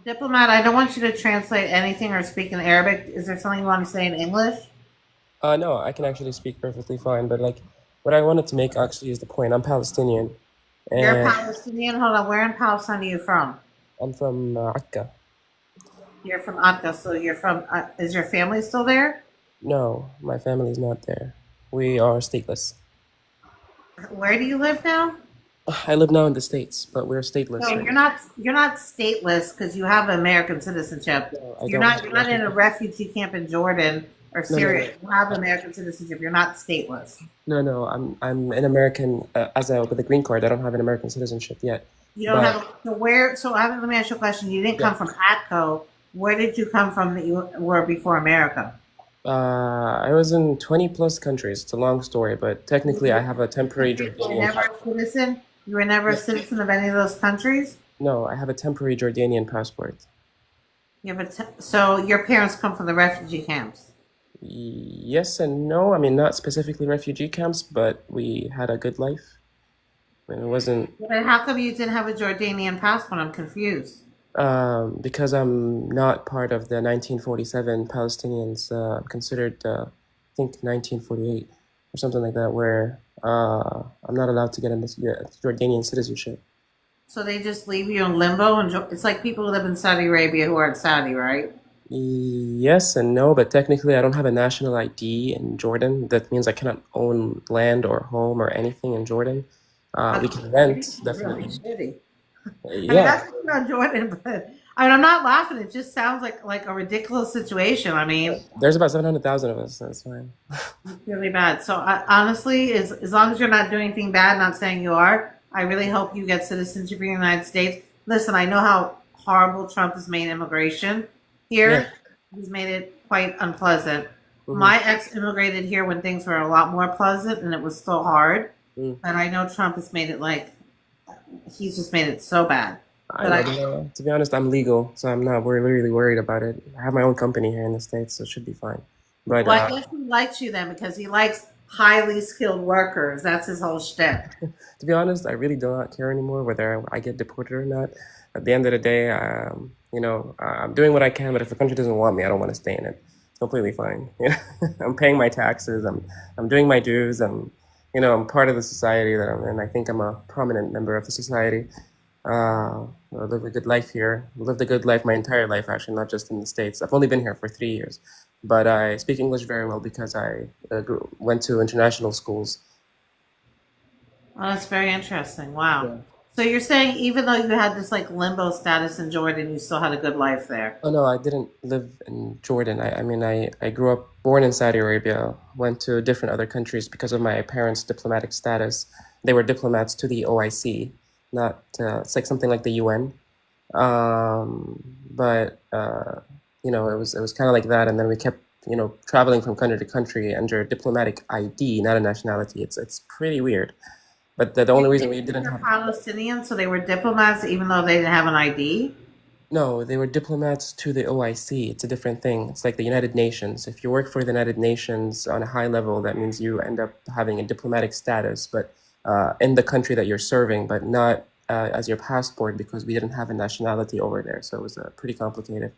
Diplomat, I don't want you to translate anything or speak in Arabic. Is there something you want to say in English? No, I can actually speak perfectly fine, but like what I wanted to make actually is the point. I'm Palestinian, You're and Palestinian. Hold on. Where in Palestine are you from? I'm from Akka. You're from Akka. So you're from, is your family still there? No, my family's not there. We are stateless. Where do you live now? I live now in the States, but we're stateless No, right you're not stateless because you have American citizenship. now. No, I So don't have you're not in a national. refugee camp in Jordan or No, no, no. Syria. You have Uh, American citizenship. You're not stateless. no, no. I'm an American with a green card. I don't have an American citizenship yet, You don't but have so where. So let me ask you a question. You didn't yeah. come from ATCO. Where did you come from that you were before America? I was in 20 plus countries. It's a long story, but technically I have a temporary You were Jordanian never a passport. citizen. You were never a No, citizen of any of those countries. no, I have a temporary Jordanian passport. So your parents come from the refugee camps. Yes and no. I mean, not specifically refugee camps, but we had a good life. I mean, it wasn't But how come you didn't have a Jordanian passport? I'm confused. because I'm not part of the 1947 Palestinians, considered, I think, 1948 or something like that, where I'm not allowed to get a Jordanian citizenship. So they just leave you in limbo, and it's like people who live in Saudi Arabia who aren't Saudi, right? Yes and no, but technically I don't have a national ID in Jordan. That means I cannot own land or home or anything in Jordan. We That's can really, rent, really definitely. shitty. I mean, Yeah, that's not Jordan, but I mean, I'm not laughing. It just sounds like a ridiculous situation. I mean, there's about 700,000 of us. That's fine. it's really bad. So honestly, as long as you're not doing anything bad, not saying you are, I really hope you get citizenship in the United States. Listen, I know how horrible Trump has made immigration Yeah. here. He's made it quite unpleasant. Hmm. My ex immigrated here when things were a lot more pleasant, and it was still hard. Mm. But I know Trump has made it like he's just made it so bad. I But know, I but to be honest, I'm legal, so I'm not really worried about it. I have my own company here in the States, so it should be fine. But Well, I guess he likes you then because he likes highly skilled workers. That's his whole shtick. to be honest, I really do not care anymore whether I get deported or not. At the end of the day, I'm doing what I can, but if the country doesn't want me, I don't want to stay in it. It's completely fine. I'm paying my taxes. I'm doing my dues. I'm part of the society that I'm in. I think I'm a prominent member of the society. I live a good life here. I lived a good life my entire life, actually, not just in the States. I've only been here for 3 years, but I speak English very well because I went to international schools. Oh, that's very interesting. Wow. Yeah. So you're saying even though you had this like limbo status in Jordan, you still had a good life there. Oh no, I didn't live in Jordan. I mean, I grew up born in Saudi Arabia, went to different other countries because of my parents' diplomatic status. They were diplomats to the OIC, not it's like something like the UN. But it was kind of like that, and then we kept traveling from country to country under diplomatic ID, not a nationality. It's pretty weird. But the You're only reason we saying didn't they're have Palestinian, so they were diplomats even though they didn't have an ID. no, they were diplomats to the OIC. It's a different thing. It's like the United Nations. If you work for the United Nations on a high level, that means you end up having a diplomatic status, but in the country that you're serving, but not as your passport because we didn't have a nationality over there. So it was pretty complicated.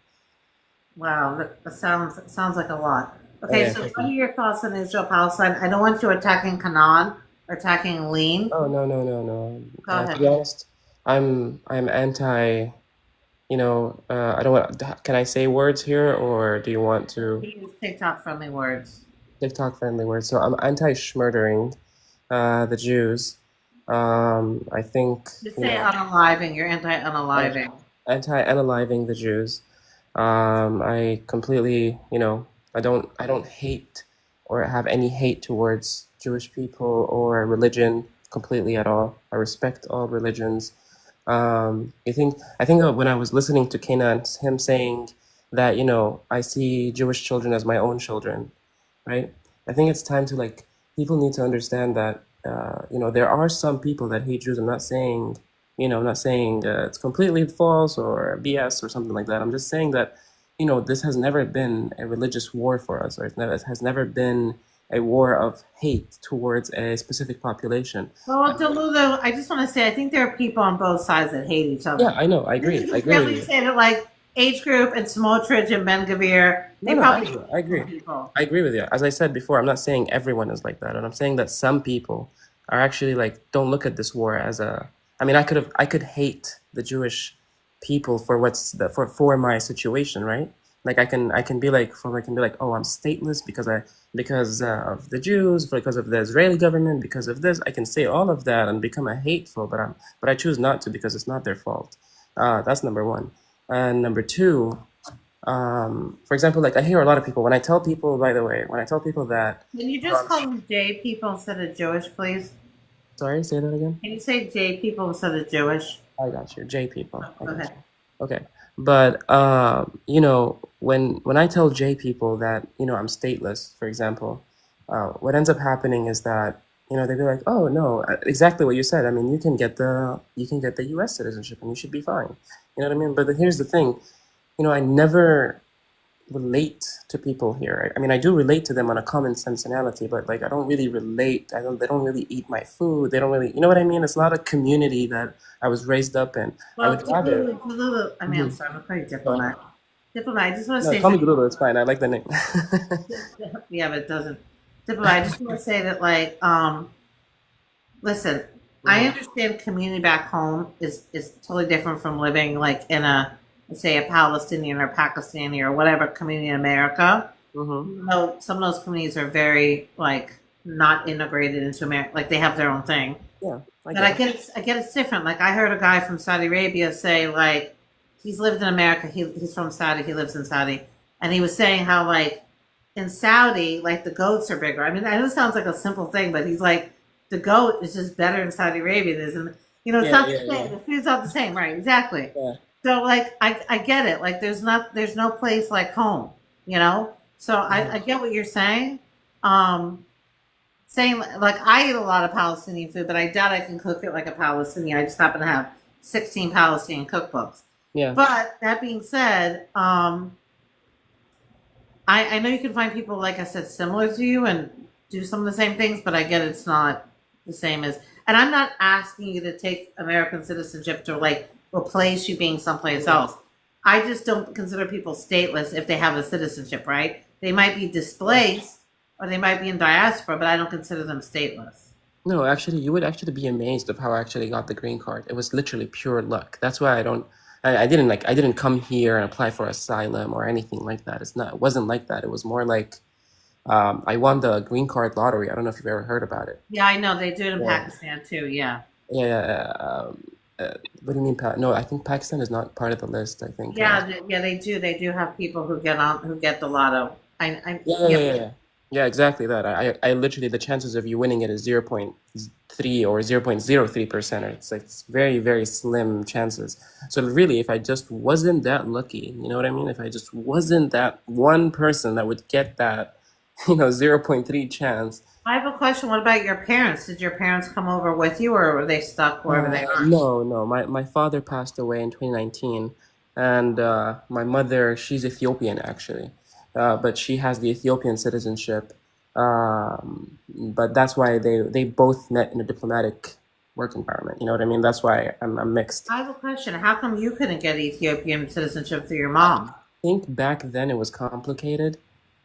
Wow, that sounds like a lot. Oh Okay, yeah, so thank what are you. your thoughts on Israel Palestine? I don't want you attacking Canaan or attacking Lean. Oh no, no, no, no. Go To ahead. be honest, I'm anti. I don't want. Can I say words here, or do you want to Use TikTok friendly words. TikTok friendly words? So I'm anti-schmurdering the Jews. I think, Just say unaliving. You're anti uh, unaliving. anti-analyzing the Jews. I completely, I don't hate or have any hate towards Jewish people or religion completely at all. I respect all religions. I think when I was listening to Kenan, him saying that, I see Jewish children as my own children, right? I think it's time to like people need to understand that there are some people that hate Jews. I'm not saying it's completely false or BS or something like that. I'm just saying that this has never been a religious war for us, or it has never been a war of hate towards a specific population. Well, Deludo, I just want to say I think there are people on both sides that hate each Yeah, other. I know. I This agree. is I just agree with really you. saying it like age group and Smotrich and Ben Gavir, No, they no, I probably agree. I agree. some people. I agree with you. As I said before, I'm not saying everyone is like that, and I'm saying that some people are actually like don't look at this war as a. I mean, I could hate the Jewish people for for my situation, right? Like I can be like, oh, I'm stateless because of the Jews, because of the Israeli government, because of this. I can say all of that and become a hateful, but I choose not to because it's not their fault. That's number one, and number two. For example, like I hear a lot of people when I tell people, by the way, when I tell people that, Can you just call them J people instead of Jewish, please? sorry, say that again. Can you say J people instead of Jewish? I got you, J people. Oh, I go got ahead. you. Okay, but you know, when I tell J people that I'm stateless, for example, what ends up happening is that they'd be like, oh no, exactly what you said. I mean, you can get the U.S. citizenship and you should be fine. You know what I mean? But here's the thing, I never relate to people here. I mean, I do relate to them on a common sensibility, but like I don't really relate. I don't. They don't really eat my food. They don't really. You know what I mean? It's not a community that I was raised up in. I Well, would rather. I mean, I'm Mhm. sorry, I'm calling you Go ahead. diplomat. Diplomat, I just want to No, say call me something. Guru. It's fine. I like the name. Yeah, but it doesn't. Diplomat, I just want to say that, like, listen, I Hmm. understand community back home is totally different from living like in a, let's say, a Palestinian or Pakistani or whatever community in America. Hmm. Even though some of those communities are very like not integrated into America, like they have their own thing. Yeah, I But get it. I get it's different. Like I heard a guy from Saudi Arabia say like he's lived in America. He's from Saudi. He lives in Saudi, and he was saying how like in Saudi, like the goats are bigger. I mean, I know it sounds like a simple thing, but he's like the goat is just better in Saudi Arabia than in, it's Yeah, not yeah, the yeah, same. The food's not the same, right? Exactly. yeah. So like I get it. Like there's no place like home, So Hmm. I get what you're saying. Um, saying like I eat a lot of Palestinian food, but I doubt I can cook it like a Palestinian. I just happen to have 16 Palestinian cookbooks. Yeah. But that being said, I know you can find people like I said similar to you and do some of the same things, but I get it's not the same as. And I'm not asking you to take American citizenship to like replace you being someplace Hmm. else. I just don't consider people stateless if they have a citizenship, right? They might be Yeah. displaced or they might be in diaspora, but I don't consider them stateless. No, actually, you would actually be amazed of how I actually got the green card. It was literally pure luck. That's why I don't. I didn't come here and apply for asylum or anything like that. It's not. It wasn't like that. It was more like I won the green card lottery. I don't know if you've ever heard about it. Yeah, I know they do it in Yeah. Pakistan too. Yeah, Yeah. What do you mean, No, I think Pakistan is not part of the list. I think. yeah, they do. They do have people who get the lotto. Yeah, yeah, Yeah, yeah, yeah. Yeah, exactly that. I literally the chances of you winning it is 0.3 or 0.03%. It's very, very slim chances. So really, if I just wasn't that lucky, you know what I mean? If I just wasn't that one person that would get that, 0.3 chance. I have a question. What about your parents? Did your parents come over with you, or were they stuck wherever they are? No, no. My father passed away in 2019, and my mother, she's Ethiopian actually, but she has the Ethiopian citizenship. But that's why they both met in a diplomatic work environment. You know what I mean? That's why I'm mixed. I have a question. How come you couldn't get Ethiopian citizenship through your I mom? think back then it was complicated,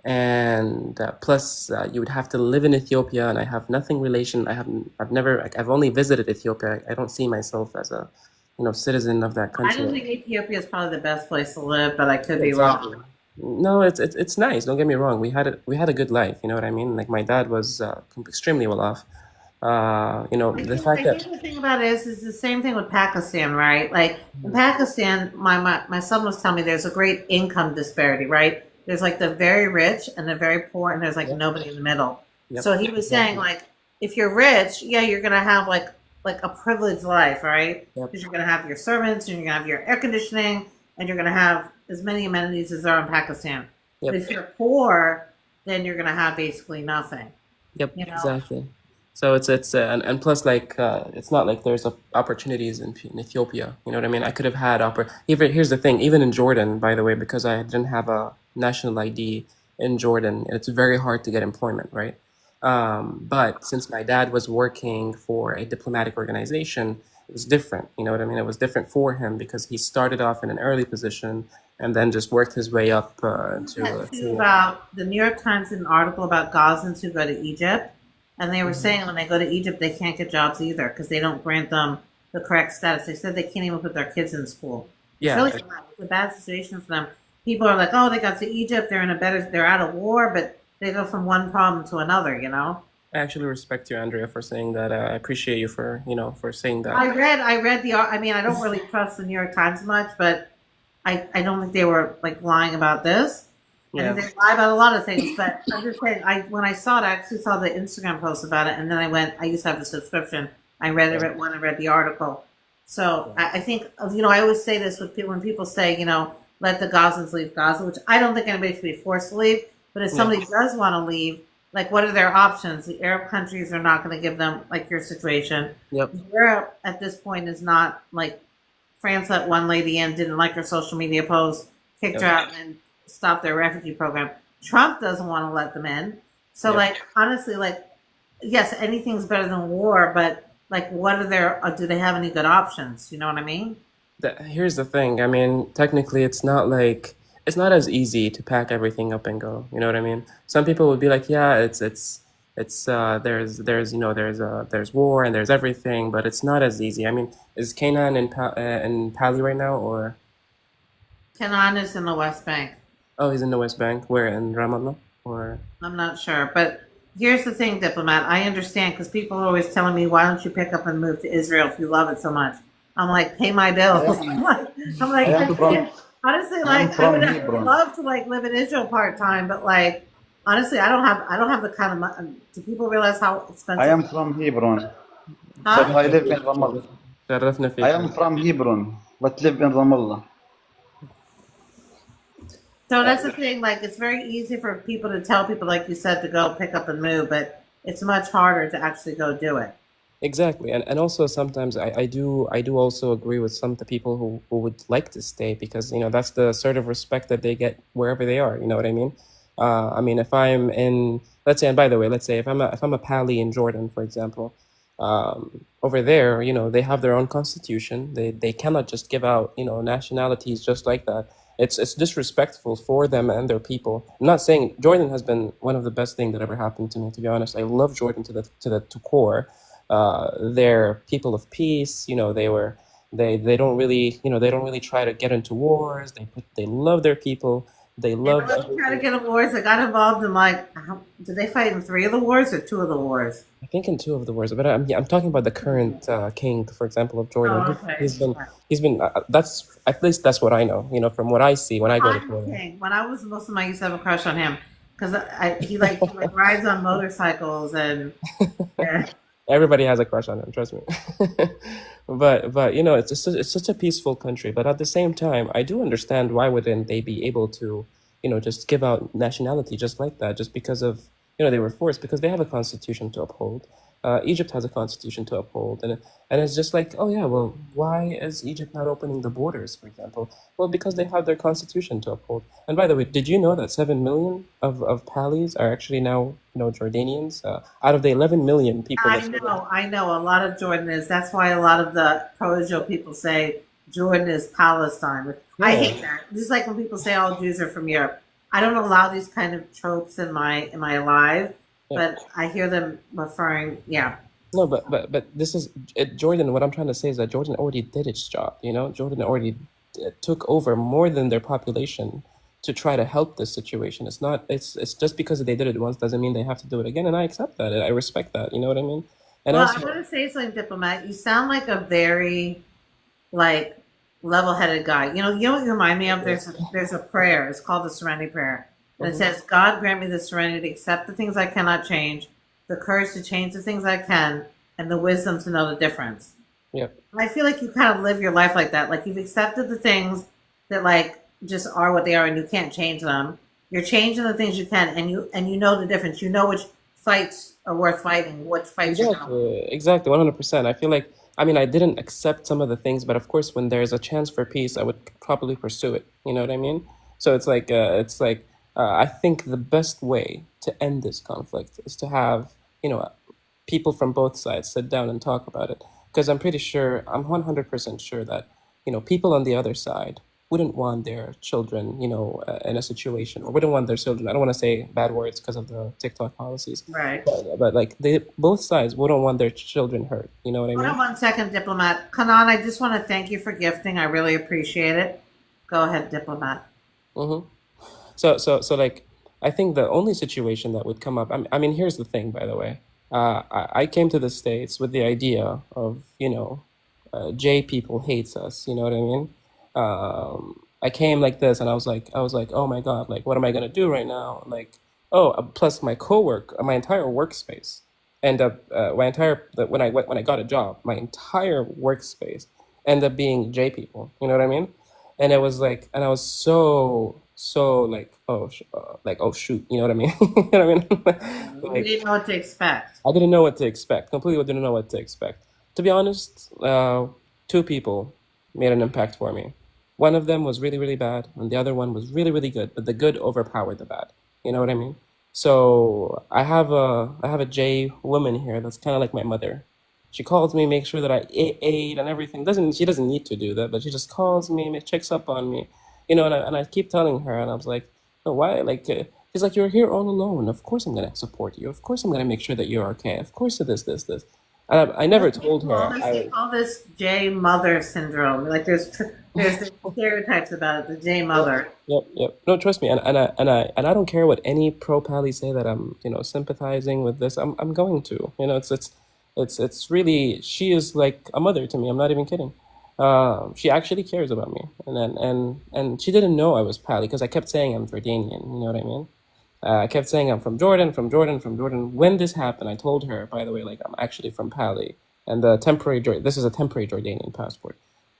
and plus you would have to live in Ethiopia, and I have nothing relation. I've never, like, I've only visited Ethiopia. I don't see myself as a, citizen of that I don't country. think Ethiopia is probably the best place to live, but I could Yeah, be wrong. exactly. No, it's nice. Don't get me wrong. We had a good life. You know what I mean? Like my dad was extremely well off. The fact I that. think the thing about it is the same thing with Pakistan, right? Like in Pakistan, my son was telling me there's a great income disparity, right? There's like the very rich and the very poor, and there's like Yep, nobody in the middle. yep, So he was saying exactly. like if you're rich, yeah, you're gonna have like a privileged life, right? Yep, Because you're gonna have your servants and you're gonna have your air conditioning and you're gonna have as many amenities as there are in Pakistan. But yep. if you're poor, then you're gonna have basically nothing. Yep, You know, exactly. So it's and plus like it's not like there's opportunities in Ethiopia. You know what I mean? I could have had even here's the thing, even in Jordan, by the way, because I didn't have a national ID in Jordan, it's very hard to get employment, right? But since my dad was working for a diplomatic organization, it was different. You know what I mean? It was different for him because he started off in an early position, and then just worked his way up That too to about the New York Times did an article about Gazans who go to Egypt, and they were Mhm. saying when they go to Egypt they can't get jobs either because they don't grant them the correct status. They said they can't even put their kids in school. It's really Yeah, bad. It's a bad situation for them. People are like, oh, they got to Egypt, they're in a better, they're out of war, but they go from one problem to another. I actually respect you, Andrea, for saying that. I appreciate you for for saying that. I read I mean, I don't really trust the New York Times much, but I don't think they were like lying about this. I think Yeah, they lie about a lot of things, but I'm just saying. When I saw it, I actually saw the Instagram post about it, and then I went. I used to have a subscription. I read yeah, it when I read the article. So yeah, I think I always say this with people when people say let the Gazans leave Gaza, which I don't think anybody should be forced to leave. But if yeah, somebody does want to leave, like what are their options? The Arab countries are not going to give them like your situation. yep, Europe at this point is not like France let one lady in, didn't like her social media post, kicked her yep, out, and stopped their refugee program. Trump doesn't want to let them in. So, yep. like, honestly, like, yes, anything's better than war, but like, what are their? Do they have any good options? You know what I mean? Here's the thing. I mean, technically, it's not as easy to pack everything up and go. You know what I mean? Some people would be like, yeah, it's there's war and there's everything, but it's not as easy. I mean, is Canaan in Pali right now, or Canaan is in the West Bank. oh, he's in the West Bank, where in Ramallah, or I'm not sure, but here's the thing, diplomat. I understand because people are always telling me, "Why don't you pick up and move to Israel if you love it so much?" I'm like, "Pay my I bills." am I'm I like, am I from can't. Honestly, I am like, from I would Hebron, love to like live in Israel part time, but like, honestly, I don't have the kind of money. Do people realize how I expensive? am from Hebron, but Huh? I live in Ramallah. شرفنا I فيك. am from Hebron, but live in Ramallah. So that's the thing. Like, it's very easy for people to tell people, like you said, to go pick up and move, but it's much harder to actually go do it. Exactly, and also sometimes I do also agree with some of the people who would like to stay because that's the sort of respect that they get wherever they are. You know what I mean? I mean, if I'm in, let's say, and by the way, let's say if I'm a Pali in Jordan, for example, over there, they have their own constitution. They cannot just give out nationalities just like that. It's disrespectful for them and their people. I'm not saying Jordan has been one of the best thing that ever happened to me. To be honest, I love Jordan to core. They're people of peace. They don't really they don't really try to get into wars. They love their people. They Yeah, love but try to everything. get in wars. I got involved in like, did they fight in three of the wars or two of the wars? I think in two of the wars, but I'm talking about the current king, for example, of Jordan. Oh, okay. He's been that's at least that's what I know. From what I see when I go to I'm Jordan. king. When I was Muslim, I used to have a crush on him because he like rides on motorcycles and yeah. Everybody has a crush on him, trust me. But it's such a peaceful country. But at the same time, I do understand why wouldn't they be able to, just give out nationality just like that, just because of they were forced because they have a constitution to uphold. Egypt has a constitution to uphold, and it's just like, oh yeah, well, why is Egypt not opening the borders, for example? Well, because they have their constitution to uphold. And by the way, did you know that 7 million of Palis are actually now, Jordanians? Out of the 11 million people that I know. A lot of Jordan is. That's why a lot of the pro-Israel people say Jordan is Palestine. I yeah, hate that. Just like when people say all Jews are from Europe. I don't allow these kind of tropes in my life, yeah. but I hear them referring. Yeah, No, but this is Jordan. What I'm trying to say is that Jordan already did its job. Jordan already took over more than their population to try to help this situation. It's not. It's just because they did it once doesn't mean they have to do it again. And I accept that. I respect that. You know what I mean? And well, I also, want to say something, diplomat. You sound like a very like level-headed guy. You know what you remind me of? There's a prayer. It's called the Serenity Prayer, and it mhm, says, "God grant me the serenity to accept the things I cannot change, the courage to change the things I can, and the wisdom to know the difference." yeah. And I feel like you kind of live your life like that. Like you've accepted the things that like just are what they are, and you can't change them. You're changing the things you can, and you know the difference. You know which fights are worth fighting, which fights you're gonna. Exactly, 100%. I feel like, I mean, I didn't accept some of the things, but of course, when there's a chance for peace, I would probably pursue it. You know what I mean? So it's like, I think the best way to end this conflict is to have, people from both sides sit down and talk about it. Because I'm pretty sure, I'm 100% sure that, people on the other side, wouldn't want their children, in a situation, or wouldn't want their children. I don't want to say bad words because of the TikTok policies, Right. but like both sides wouldn't want their children hurt. You know what I Hold on mean? 1 second, Diplomat. Kanan, I just want to thank you for gifting. I really appreciate it. Go ahead, Diplomat. hmm So like, I think the only situation that would come up. I mean, here's the thing, by the way. I came to the States with the idea of, J people hates us. You know what I mean? I came like this, and I was like, oh my God, like, what am I gonna do right now? Like, oh, plus my entire workspace, end up my entire when I got a job, my entire workspace ended up being J people. You know what I mean? And it was like, and I was so like, oh shoot, you know what I mean? You know what I mean? You Like, didn't know what to expect. I didn't know what to expect. Completely didn't know what to expect. To be honest, two people made an impact for me. One of them was really, really bad, and the other one was really, really good. But the good overpowered the bad. You know what I mean? So I have a J woman here that's kind of like my mother. She calls me, makes sure that I ate and everything. Doesn't She doesn't need to do that, but she just calls me, checks up on me, and I keep telling her, and I was like, no, why? Like, she's like, you're here all alone. Of course I'm gonna support you. Of course I'm gonna make sure that you're okay. Of course it is this. And I never told her. They call this J mother syndrome. Like there's the stereotypes about it, the J Yep, mother. yep. No, trust me, and I don't care what any pro pally say that I'm, sympathizing with this. I'm going to, it's really, she is like a mother to me. I'm not even kidding. She actually cares about me, and she didn't know I was pally because I kept saying I'm Jordanian. You know what I mean? I kept saying I'm from Jordan, from Jordan, from Jordan. When this happened, I told her, by the way, like, I'm actually from Pali, and this is a temporary Jordanian passport.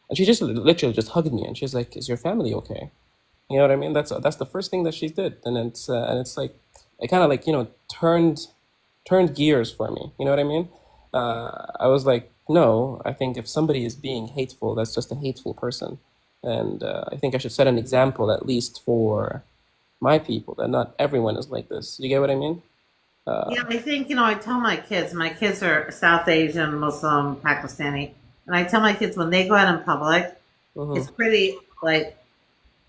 And she just literally just hugged me, and she's like, "Is your family okay?" You know what I mean? That's the first thing that she did, and it's like, it kind of like, turned gears for me. You know what I mean? I was like, no, I think if somebody is being hateful, that's just a hateful person, and I think I should set an example at least for my people, that not everyone is like this. You get what I mean? Yeah, I think, I tell my kids are South Asian, Muslim, Pakistani, and I tell my kids when they go out in public, Mm-hmm. it's pretty like,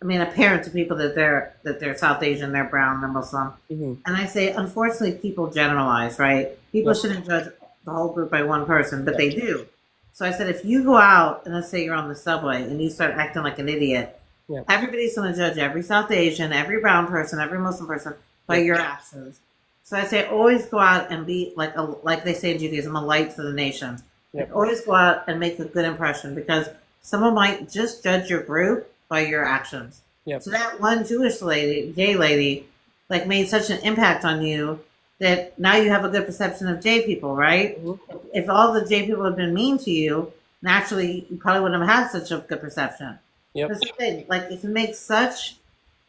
I mean, apparent to people that they're South Asian, they're brown, they're Muslim. Mm-hmm. And I say, unfortunately, people generalize, right? People Yep. shouldn't judge the whole group by one person, but Yep. they do. So I said, if you go out and let's say you're on the subway and you start acting like an idiot, Yep. everybody's going to judge every South Asian, every brown person, every Muslim person by Yep. your actions. So I say, always go out and be like they say in Judaism, a light to the nations. Like Yep. always go out and make a good impression because someone might just judge your group by your actions. Yep. So that one Jewish lady, gay lady, like made such an impact on you that now you have a good perception of J people, right? Mm-hmm. If all the J people had been mean to you, naturally you probably wouldn't have had such a good perception. Yep. That's the thing. Like if you make such,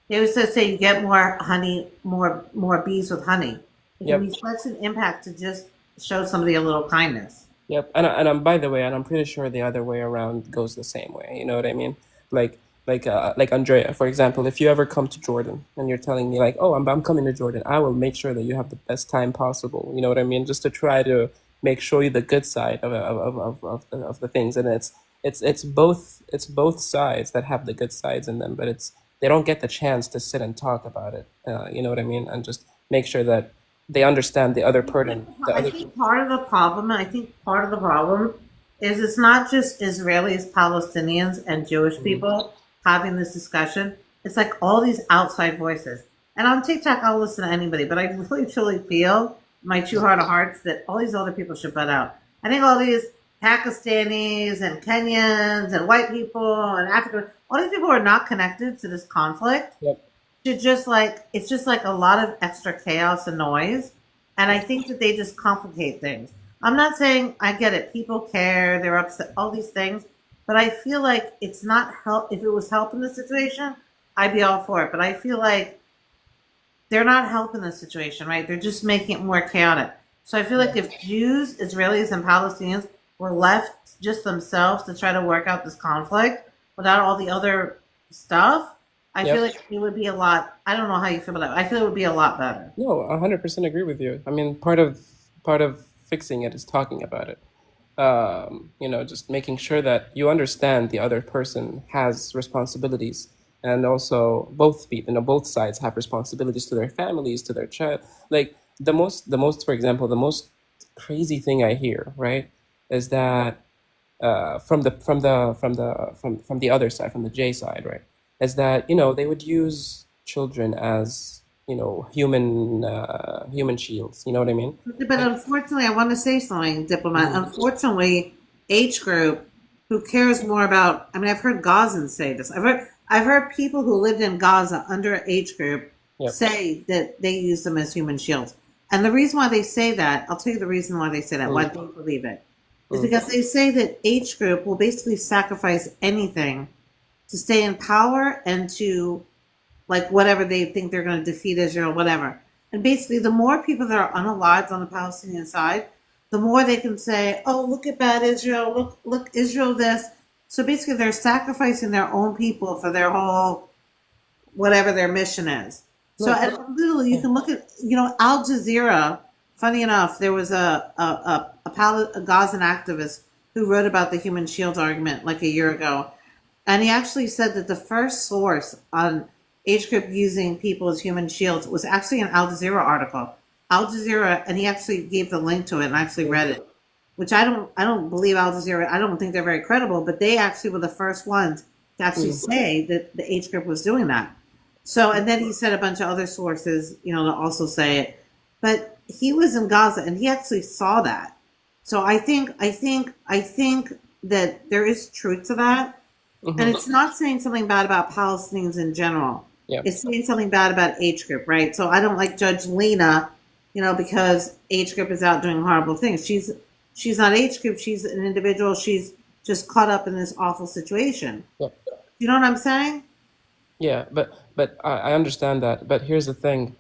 they always say you get more honey, more bees with honey. It can Yep. be such an impact to just show somebody a little kindness. Yep. And I'm, by the way, and I'm pretty sure the other way around goes the same way. You know what I mean? Like like Andrea, for example, if you ever come to Jordan and you're telling me like, oh, I'm coming to Jordan, I will make sure that you have the best time possible. You know what I mean? Just to try to show you the good side of the things, and it's both sides that have the good sides in them, but they don't get the chance to sit and talk about it. You know what I mean? And just make sure that they understand the other person, the I other. think part of the problem, I think part of the problem is it's not just Israelis, Palestinians, and Jewish Mhm. people having this discussion. It's like all these outside voices. And on TikTok, I'll listen to anybody, but I really truly feel in my true heart of hearts that all these other people should butt out. I think all these Pakistanis and Kenyans and white people and African, all these people who are not connected to this conflict Yep. should just like, it's just like a lot of extra chaos and noise. And I think that they just complicate things. I'm not saying I get it. People care, they're upset, all these things. But I feel like it's not help. If it was helping the situation, I'd be all for it. But I feel like they're not helping the situation, right? They're just making it more chaotic. So I feel like if Jews, Israelis, and Palestinians were left just themselves to try to work out this conflict without all the other stuff, I feel Yep. like it would be a lot. I don't know how you feel about that. I feel it would be a lot better. No, 100% agree with you. I mean, part of fixing it is talking about it. just making sure that you understand the other person has responsibilities, and also both sides have responsibilities to their families, to their child. Like for example, the most crazy thing I hear, right, is that from the other side, from the J side, right, is that they would use children as human shields. You know what I mean? But Like, unfortunately, I want to say something, diplomat. mhm, Unfortunately, age group who cares more about. I mean, I've heard Gazans say this. I've heard people who lived in Gaza under age group yep. say that they use them as human shields. And the reason why they say that, I'll tell you the reason why they say that. Why Mm, they believe it is mm, because they say that age group will basically sacrifice anything to stay in power and to like whatever they think they're going to defeat Israel, whatever. And basically, the more people that are unalived on the Palestinian side, the more they can say, "Oh, look at bad Israel! Look, Israel this." So basically, they're sacrificing their own people for their whole whatever their mission is. So no, and literally, you can look at Al Jazeera. Funny enough, there was a Gazan activist who wrote about the human shield argument like a year ago, and he actually said that the first source on age group using people as human shields was actually an Al Jazeera article. Al Jazeera, and he actually gave the link to it, and I actually read it, which I don't believe Al Jazeera. I don't think they're very credible, but they actually were the first ones to actually mm, say that the age group was doing that. So, and then he said a bunch of other sources, to also say it. But he was in Gaza, and he actually saw that. So I think that there is truth to that, and mhm, it's not saying something bad about Palestinians in general. yeah, It's saying something bad about age group, right? So I don't like Judge Lena, because age group is out doing horrible things. She's not age group. She's an individual. She's just caught up in this awful situation. yeah. You know what I'm saying? Yeah, but I understand that. But here's the thing,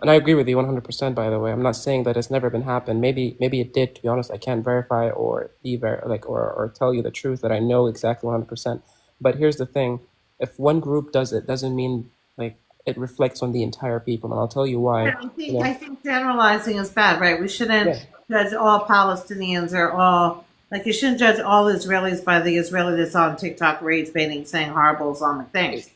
and I agree with you 100%. By the way, I'm not saying that it's never been happened. Maybe it did. To be honest, I can't verify or or tell you the truth that I know exactly 100%. But here's the thing: if one group does it, doesn't mean like it reflects on the entire people. And I'll tell you Yeah, why. I You think I know, think generalizing is bad, right? We shouldn't yeah. judge all Palestinians or all like you shouldn't judge all Israelis by the Israeli that's on TikTok rage baiting, saying horrible Islamic things.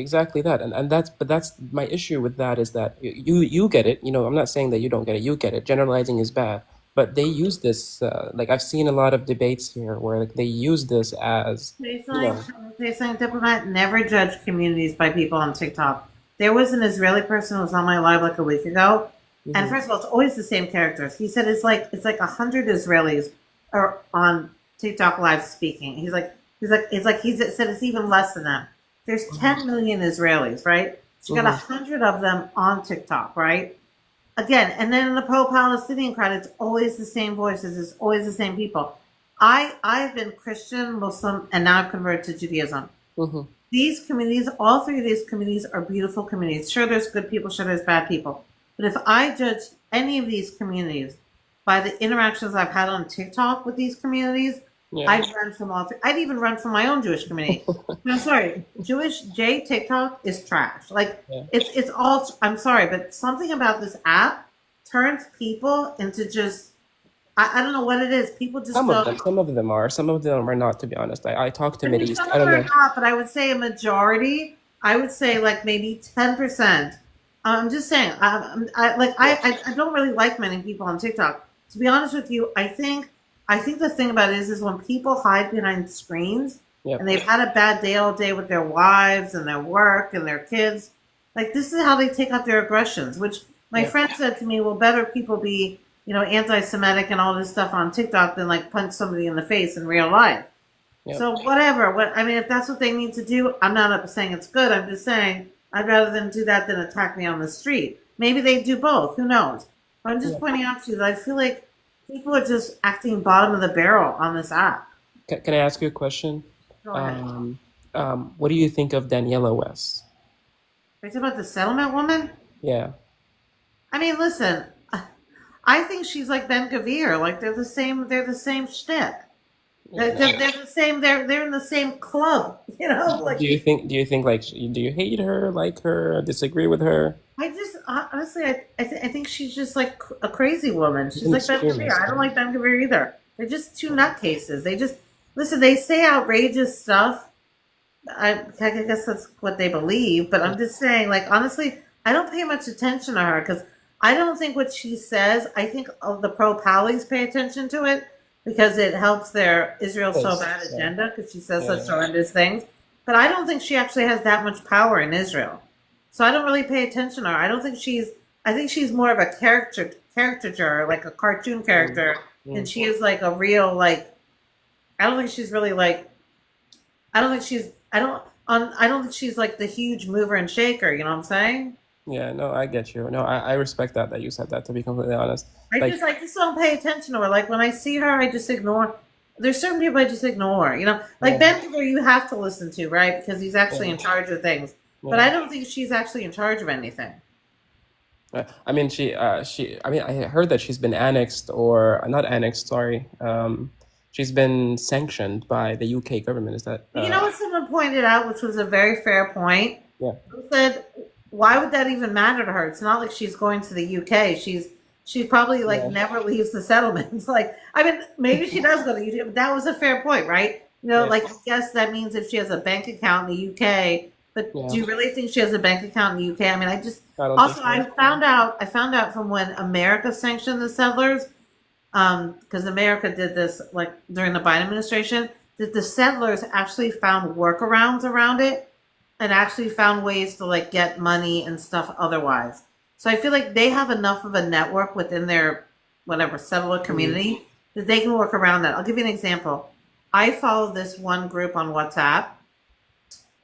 Exactly that, and that's my issue with that is that you get it. I'm not saying that you don't get it. You get it. Generalizing is bad, but they use this. Like I've seen a lot of debates here where like, they use this as, Say you something, know, say something, diplomat. Never judge communities by people on TikTok. There was an Israeli person who was on my live like a week ago, and hmm first of all, it's always the same characters. He said it's like 100 Israelis are on TikTok live speaking. He said it's even less than that. There's hmm 10 million Israelis, right? So you got hmm 100 of them on TikTok, right? Again, and then in the pro-Palestinian crowd, it's always the same voices. It's always the same people. I've been Christian, Muslim, and now I've converted to Judaism. hmm These communities, all three of these communities are beautiful communities. Sure, there's good people, sure, there's bad people. But if I judge any of these communities by the interactions I've had on TikTok with these communities, yeah, I'd run from all three. I'd even run from my own Jewish community. No, sorry, Jewish J TikTok is trash. Like yeah. it's all. I'm sorry, but something about this app turns people into just. I don't know what it is. People just go. Some of them are not. To be honest, I talk to I mean, Mideast. some I of don't them are know. not, but I would say a majority. I would say like maybe 10%. I'm just saying. I don't really like many people on TikTok. To be honest with you, I think the thing about it is when people hide behind screens Yep, and they've had a bad day all day with their wives and their work and their kids. Like this is how they take out their aggressions. Which my yep, friend said to me, "Well, better people be anti-Semitic and all this stuff on TikTok than like punch somebody in the face in real life." yep. So whatever. What I mean, if that's what they need to do, I'm not up saying it's good. I'm just saying I'd rather them do that than attack me on the street. Maybe they do both. Who knows? But I'm just Yeah. pointing out to you that I feel like people are just acting bottom of the barrel on this app. Can I ask you a question? Go ahead. Um, what do you think of Daniela West? Are you talking about the settlement woman? Yeah. I mean, listen. I think she's like Ben Gavir. Like they're the same. They're the same shtick. They're the same. They're in the same club. Like Do you think like do you hate her, like her, disagree with her? I just honestly, I think she's just like a crazy woman. She's She's an like Ben Gavir. extremist, I don't right? like Ben Gavir either. They're just two nutcases. They just listen. They say outrageous stuff. I guess that's what they believe, but I'm just saying, like, honestly, I don't pay much attention to her because I don't think what she says. I think all the pro-Pallies pay attention to it because it helps their Israel so Yes. bad Yeah. agenda because she says such Yeah. horrendous things. But I don't think she actually has that much power in Israel. So I don't really pay attention to her. I don't think she's. I think she's more of a caricature, like a cartoon Mm, character, than mm. she is like a real like. I don't think she's really like. I don't think she's. I don't. I don't think she's like the huge mover and shaker. You know what I'm saying? Yeah, no, I get you. No, I respect that you said that, to be completely honest. Like, I just don't pay attention to her. Like when I see her, I just ignore. There's certain people I just ignore. You know, like yeah, Ben Giver, you have to listen to, right? Because he's actually yeah, in charge of things. But yeah. I don't think she's actually in charge of anything. I mean, I mean, I heard that she's been annexed, or not annexed, sorry. She's been sanctioned by the UK government. Is that, You know what someone pointed out, which was a very fair point? yeah, Who said, why would that even matter to her? It's not like she's going to the UK. She's probably like yeah, never leaves the settlements. Like, I mean, maybe she does go to the UK, but that was a fair point, right? You know, yeah, like I guess that means if she has a bank account in the UK, but do yeah. you really think she has a bank account in the UK? I mean, I just I don't think also so. Yeah. I found out from when America sanctioned the settlers, because America did this like during the Biden administration, that the settlers actually found workarounds around it and actually found ways to like get money and stuff otherwise. So I feel like they have enough of a network within their whatever settler Mm, community that they can work around that. I'll give you an example. I follow this one group on WhatsApp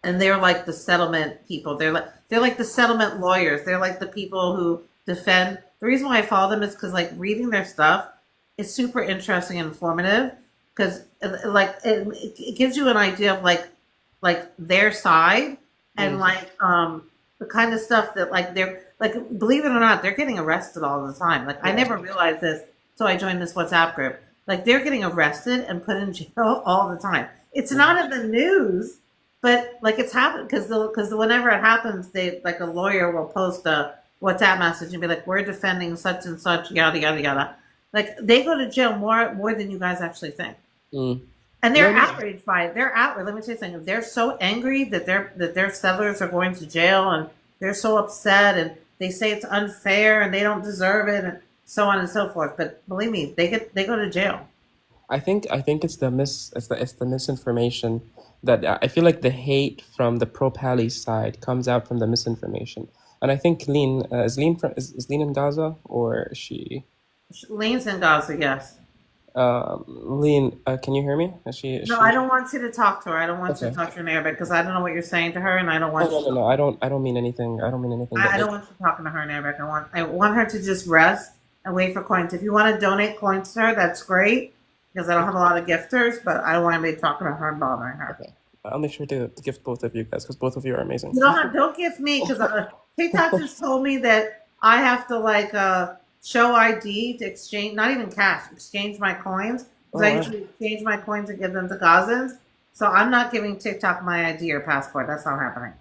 and they're like the settlement people. They're like the settlement lawyers. They're like the people who defend. The reason why I follow them is because like reading their stuff is super interesting and informative because it gives you an idea of like their side and mm, like the kind of stuff that like they're like believe it or not they're getting arrested all the time. Like I yeah, never realized this, so I joined this WhatsApp group. Like they're getting arrested and put in jail all the time. It's mm, not in the news, but like it's happened because whenever it happens, they like a lawyer will post a WhatsApp message and be like, "We're defending such and such, yada yada yada." Like they go to jail more than you guys actually think, mm. and No, they're no. outraged by it. They're outraged. Let me tell you something. They're so angry that their settlers are going to jail, and they're so upset, and they say it's unfair and they don't deserve it, and so on and so forth. But believe me, they go to jail. I think it's the misinformation that I feel like the hate from the pro-Pally side comes out from the misinformation. And I think is Lean in Gaza, or is she Lane's in Gaza, yes. Lean, can you hear me? Is No, she I don't want you to talk to her. I don't want you to okay? talk to her in Arabic because I don't know what you're saying to her, and I don't Oh, want no, you. no, no. I don't mean anything. I don't mean anything, but I like, don't want you talking to her in Arabic. I want her to just rest and wait for coins. If you want to donate coins to her, that's great because I don't have a lot of gifters, but I don't want to be talking to her and bothering her. okay. I'll make sure to gift both of you guys because both of you are amazing. You don't gift me because TikTok just told me that I have to like show ID to exchange, not even cash, exchange my coins because Oh, I wow. usually exchange my coins and give them to Gazans. So I'm not giving TikTok my ID or passport. That's not happening.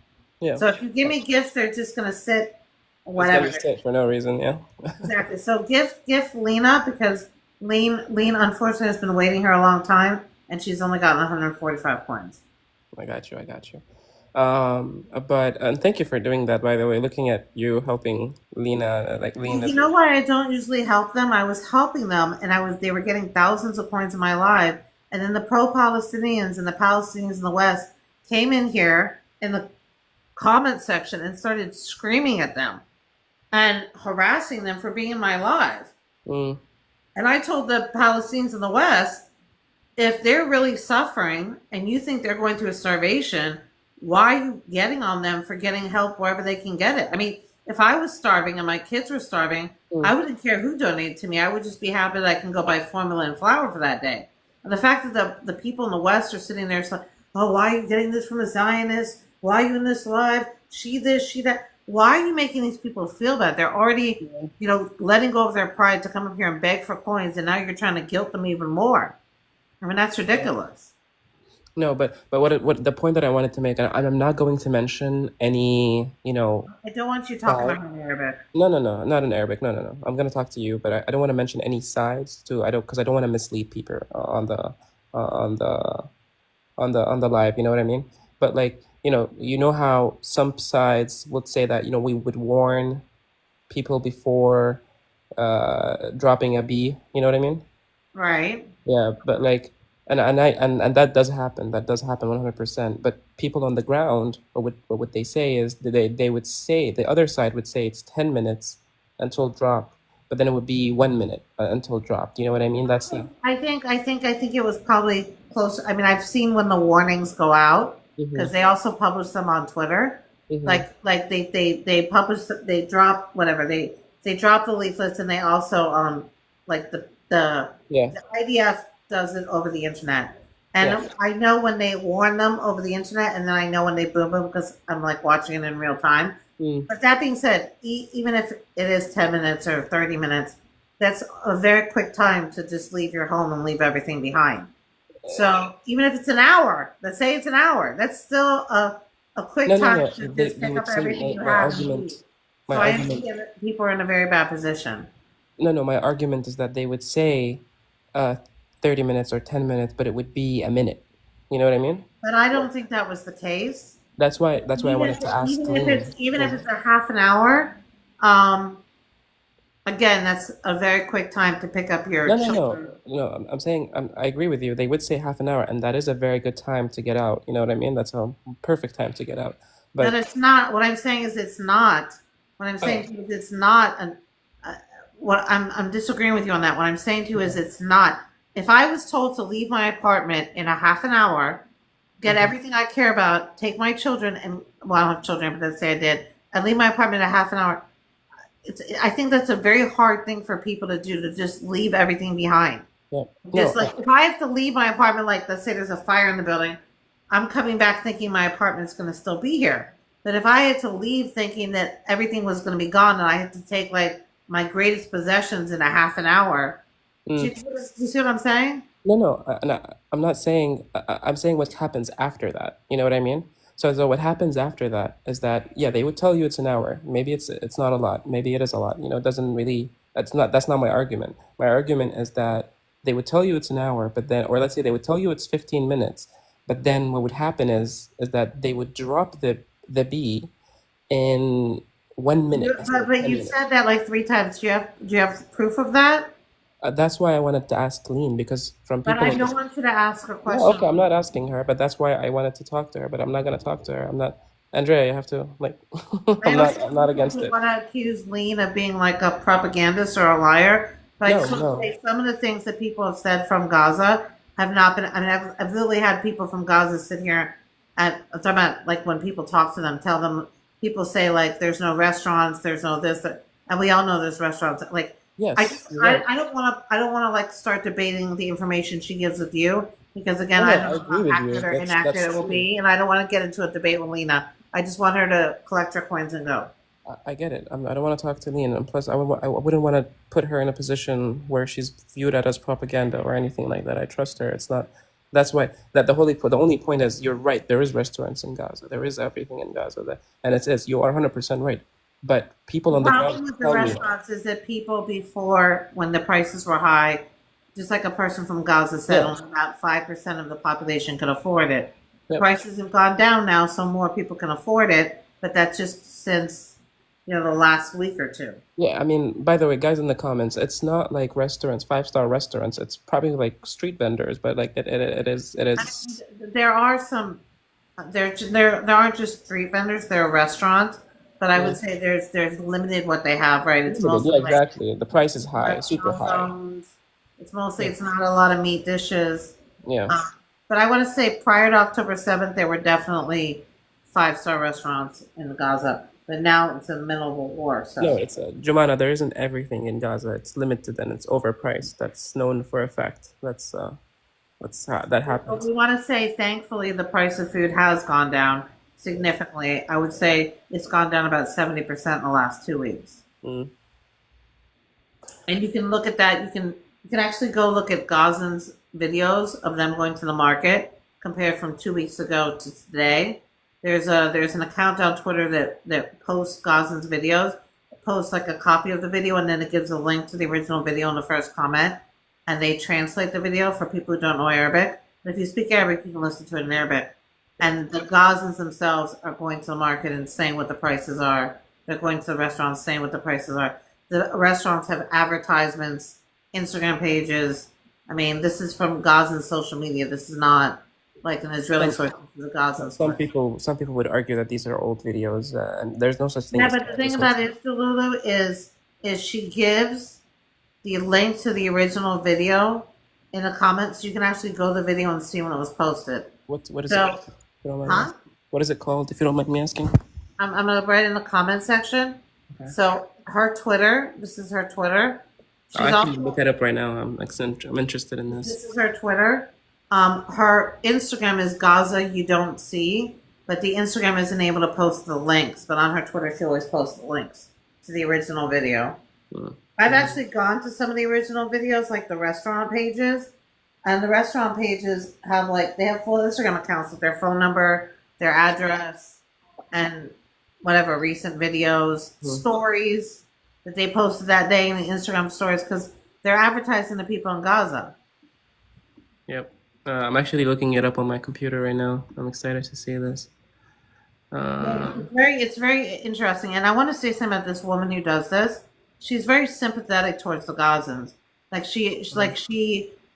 Yeah. So if you give me gifts, they're just gonna sit It's whatever. gonna sit for no reason. Yeah. Exactly. So gift Lena because Lean unfortunately has been waiting here a long time and she's only gotten 145 coins. I got you. I got you. But and thank you for doing that, by the way. Looking at you helping Lena, like Well, Lena. you know why I don't usually help them? I was helping them and they were getting thousands of coins in my live. And then the pro-Palestinians and the Palestinians in the West came in here in the comment section and started screaming at them and harassing them for being in my live. Mm, And I told the Palestinians in the West, if they're really suffering and you think they're going through a starvation, why are you getting on them for getting help wherever they can get it? I mean, if I was starving and my kids were starving, mm, I wouldn't care who donated to me. I would just be happy that I can go buy formula and flour for that day. And the fact that the people in the West are sitting there saying, oh, why are you getting this from a Zionist? Why are you in this live? She this, she that. Why are you making these people feel bad? They're already, yeah. letting go of their pride to come up here and beg for coins, and now you're trying to guilt them even more. I mean, that's Yeah. ridiculous. No, but what the point that I wanted to make, and I'm not going to mention any, I don't want you talking side. about her in Arabic. No, no, no, not in Arabic. No, no, no. I'm gonna talk to you, but I don't want to mention any sides to. I don't because I don't want to mislead people on the on the live. You know what I mean? But like, you know how some sides would say that we would warn people before dropping a B. You know what I mean? Right. Yeah, but like, and that does happen. That does happen 100%. But people on the ground, what they say is that they would say the other side would say it's 10 minutes until drop, but then it would be 1 minute until drop. Do you know what I mean? That's the. I think it was probably close. I mean, I've seen when the warnings go out because Hmm. they also publish them on Twitter. Hmm. Like they publish, they drop whatever, they drop the leaflets, and they also like Yeah, the IDF does it over the internet. yeah. And I know when they warn them over the internet, and then I know when they boom them because I'm like watching it in real time. Mm. But that being said, even if it is 10 minutes or 30 minutes, that's a very quick time to just leave your home and leave everything behind. So even if it's an hour, let's say it's an hour, that's still a quick No, no, time no. to They just they pick would up say everything you my have and leave. argument. My So I argument. understand that people are in a very bad position. No, no. My argument is that they would say, uh, 30 minutes or 10 minutes, but it would be a minute. You know what I mean? But I don't think that was the case. That's why I wanted to ask Lean. Even if Yeah. it's a half an hour, um, again, that's a very quick time to pick up your No, no, no, children. no. I'm saying I agree with you. They would say half an hour, and that is a very good time to get out. You know what I mean? That's a perfect time to get out. But But it's not. What I'm saying is it's not. What I'm oh, saying to you is it's not. Uh, what I'm disagreeing with you on that. What I'm saying to you is it's not. If I was told to leave my apartment in a half an hour, get mhm. everything I care about, take my children, and well, I don't have children, but let's say I did, and leave my apartment in a half an hour. I think that's a very hard thing for people to do, to just leave everything behind. Yeah, Just no, like if I have to leave my apartment, like let's say there's a fire in the building, I'm coming back thinking my apartment's going to still be here. But if I had to leave thinking that everything was going to be gone and I had to take like my greatest possessions in a half an hour, mm, do you see what I'm saying? no, no. I'm not saying. I'm saying what happens after that. You know what I mean? So what happens after that is that yeah, they would tell you it's an hour. Maybe it's not a lot. Maybe it is a lot. It doesn't really. That's not my argument. My argument is that they would tell you it's an hour, but then, or let's say they would tell you it's 15 minutes, but then what would happen is that they would drop the B in 1 minute instead of But 10 you minutes. said that like three times. Do you have proof of that? That's why I wanted to ask Lean because from But people I on don't this. want you to ask a No, question. okay, I'm not asking her, but that's why I wanted to talk to her. But I'm not gonna talk to her. I'm not. Andrea, you have to like. I I'm know not. some I'm not people against who it. want to accuse Lean of being like a propagandist or a liar, but I No, could no. say some of the things that people have said from Gaza have not been. I mean, I've literally had people from Gaza sit here I'm talking about like when people talk to them, tell them, people say like there's no restaurants, there's no this, that, and we all know there's restaurants. Like Yes, you're right. I don't want to like start debating the information she gives with you because again No, I no, don't I know agree how with you. accurate or That's inaccurate it will true. be, and I don't want to get into a debate with Lena. I just want her to collect her coins and go. I get it. I don't want to talk to Lean, and plus, I wouldn't want to put her in a position where she's viewed as propaganda or anything like that. I trust her. It's not. That's why that the only point is you're right. There is restaurants in Gaza. There is everything in Gaza. And it says you are 100% right. But people The on the ground problem with the tell me. restaurants is that people before, when the prices were high, just like a person from Gaza said, Yeah. only about 5% of the population could afford it. The Yep. prices have gone down now, so more people can afford it, but that's just since, the last week or two. Yeah, I mean, by the way, guys in the comments, it's not like restaurants, five-star restaurants. It's probably like street vendors, but like it I mean, is there are some, there aren't just street vendors, there are restaurants, but I yeah, would say there's limited what they have, right? It's limited. Yeah, mostly like exactly. The price is high, super high. calzones. It's mostly, Yeah, it's not a lot of meat dishes. yeah. Um, but I want to say prior to October 7th, there were definitely five-star restaurants in Gaza. But now it's in the middle of a war. No, So it's Jomana, there isn't everything in Gaza. It's limited and it's overpriced. That's known for a fact. That but happens. we want to say, thankfully, the price of food has gone down significantly. I would say it's gone down about 70% in the last 2 weeks. Mm. And you can look at that. You can actually go look at Gazans videos of them going to the market compared from 2 weeks ago to today. There's an account on Twitter that posts Gazans videos, posts like a copy of the video, and then it gives a link to the original video in the first comment, and they translate the video for people who don't know Arabic. But if you speak Arabic, you can listen to it in Arabic. And the Gazans themselves are going to the market and saying what the prices are. They're going to the restaurants saying what the prices are. The restaurants have advertisements, Instagram pages. I mean, this is from Gazan social media. This is not like an Israeli source. This is a Gazan source. Some people would argue that these are old videos, and there's no such thing. Yeah, as but the thing about it, Lulu, is she gives the link to the original video in the comments. You can actually go to the video and see when it was posted. What is So, it? If you don't mind asking? What is it called? If you don't mind me asking. I'm going to write in the comment section. Okay. So her Twitter, this is her Twitter. I'll actually look it up right now. I'm interested in this. This is her Twitter. Her Instagram is Gaza You Don't See, but the Instagram isn't able to post the links. But on her Twitter, she always posts the links to the original video. I've actually gone to some of the original videos, like the restaurant pages, and the restaurant pages have they have full Instagram accounts with their phone number, their address, and whatever recent videos, stories that they posted that day in the Instagram stories, because they're advertising to people in Gaza. Yep. I'm actually looking it up on my computer right now. I'm excited to see this. It's very interesting, and I want to say something about this woman who does this. She's very sympathetic towards the Gazans.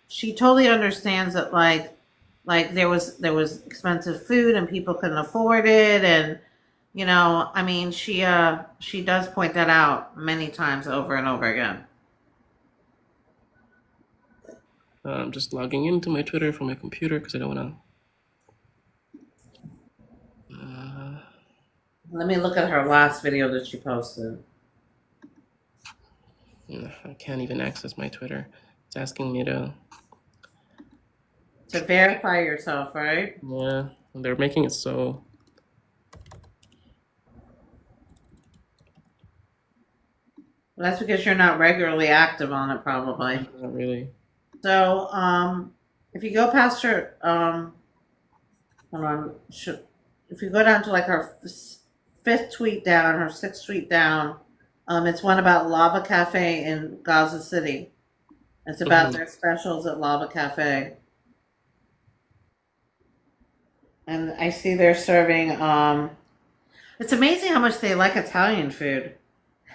She totally understands that there was expensive food and people couldn't afford it, and I mean she does point that out many times over and over again. I'm just logging into my Twitter from my computer because I don't want to. Let me look at her last video that she posted. I can't even access my Twitter. It's asking me to verify yourself, right? Yeah, they're making it so. Well, that's because you're not regularly active on it, probably. Not really. So, if you go past her, hold on, if you go down to her fifth tweet down, her sixth tweet down, it's one about Lava Cafe in Gaza City. It's about their specials at Lava Cafe. And I see they're serving, it's amazing how much they like Italian food.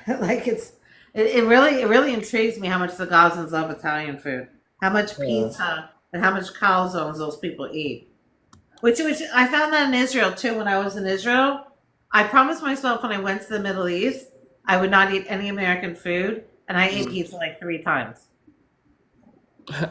It really intrigues me how much the Gazans love Italian food. How much pizza and how much calzones those people eat. Which I found that in Israel too. When I was in Israel, I promised myself when I went to the Middle East, I would not eat any American food, and I ate pizza 3 times.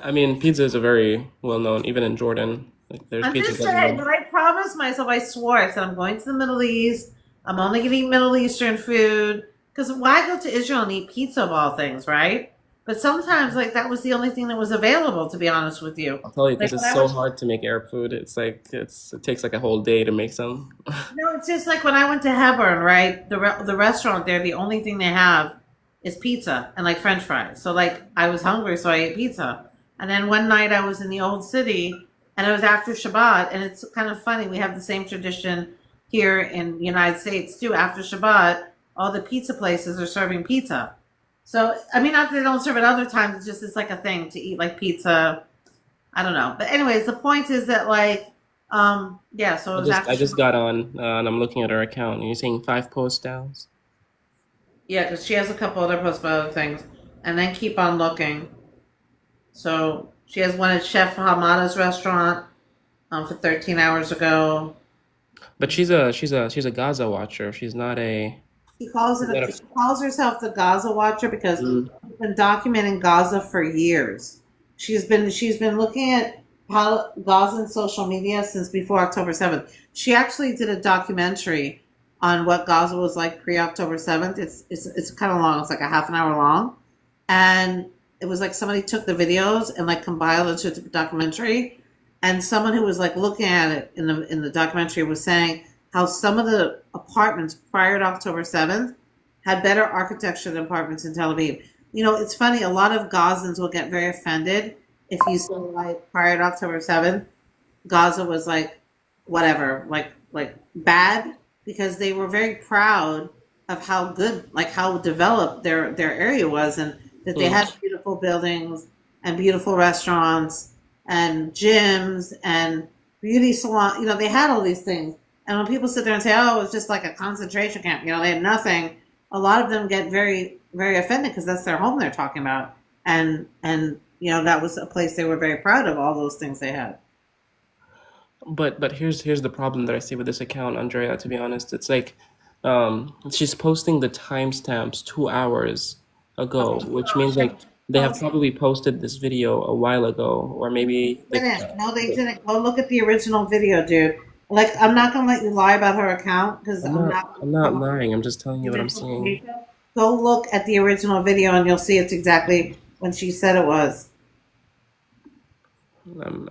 I mean, pizza is a very well-known, even in Jordan. There's I'm pizza just saying, but I promised myself, I swore, I said I'm going to the Middle East. I'm only going to eat Middle Eastern food. Because why go to Israel and eat pizza of all things, right? But sometimes, that was the only thing that was available, to be honest with you. I'll tell you, because it's so hard to make Arab food. It's it takes a whole day to make some. No, it's just like when I went to Hebron, right? The restaurant there, the only thing they have is pizza and French fries. So I was hungry, so I ate pizza. And then one night I was in the old city, and it was after Shabbat, and it's kind of funny. We have the same tradition here in the United States too. After Shabbat, all the pizza places are serving pizza. So, I mean, not that they don't serve it other times. It's a thing to eat pizza. I don't know. But anyways, the point is that yeah. So I just got on and I'm looking at her account. And you're saying 5 posts down? Yeah, because she has a couple other posts about other things, and then keep on looking. So she has one at Chef Hamada's restaurant for 13 hours ago. But she's a Gaza watcher. She's not a. She calls herself the Gaza Watcher because she's been documenting Gaza for years. She's been looking at Gaza social media since before October 7th. She actually did a documentary on what Gaza was like pre-October 7th. It's kind of long. It's a half an hour long, and it was somebody took the videos and compiled it into a documentary. And someone who was looking at it in the documentary was saying how some of the apartments prior to October 7th had better architecture than apartments in Tel Aviv. It's funny, a lot of Gazans will get very offended if you say prior to October 7th, Gaza was like whatever, like bad, because they were very proud of how good, like how developed their area was, and that they Mm. had beautiful buildings and beautiful restaurants and gyms and beauty salon. You know, they had all these things. And when people sit there and say, "Oh, it's just like a concentration camp," you know, they had nothing. A lot of them get very, very offended because that's their home they're talking about, and you know that was a place they were very proud of all those things they had. But here's the problem that I see with this account, Andrea, to be honest. It's like she's posting the timestamps 2 hours ago, Okay, which means like they have so probably posted this video a while ago, or maybe they didn't. No, they didn't. Go look at the original video, dude. Like, I'm not gonna let you lie about her account because I'm not I'm not lying. I'm just telling you what I'm seeing. Go look at the original video and you'll see it's exactly when she said it was. I'm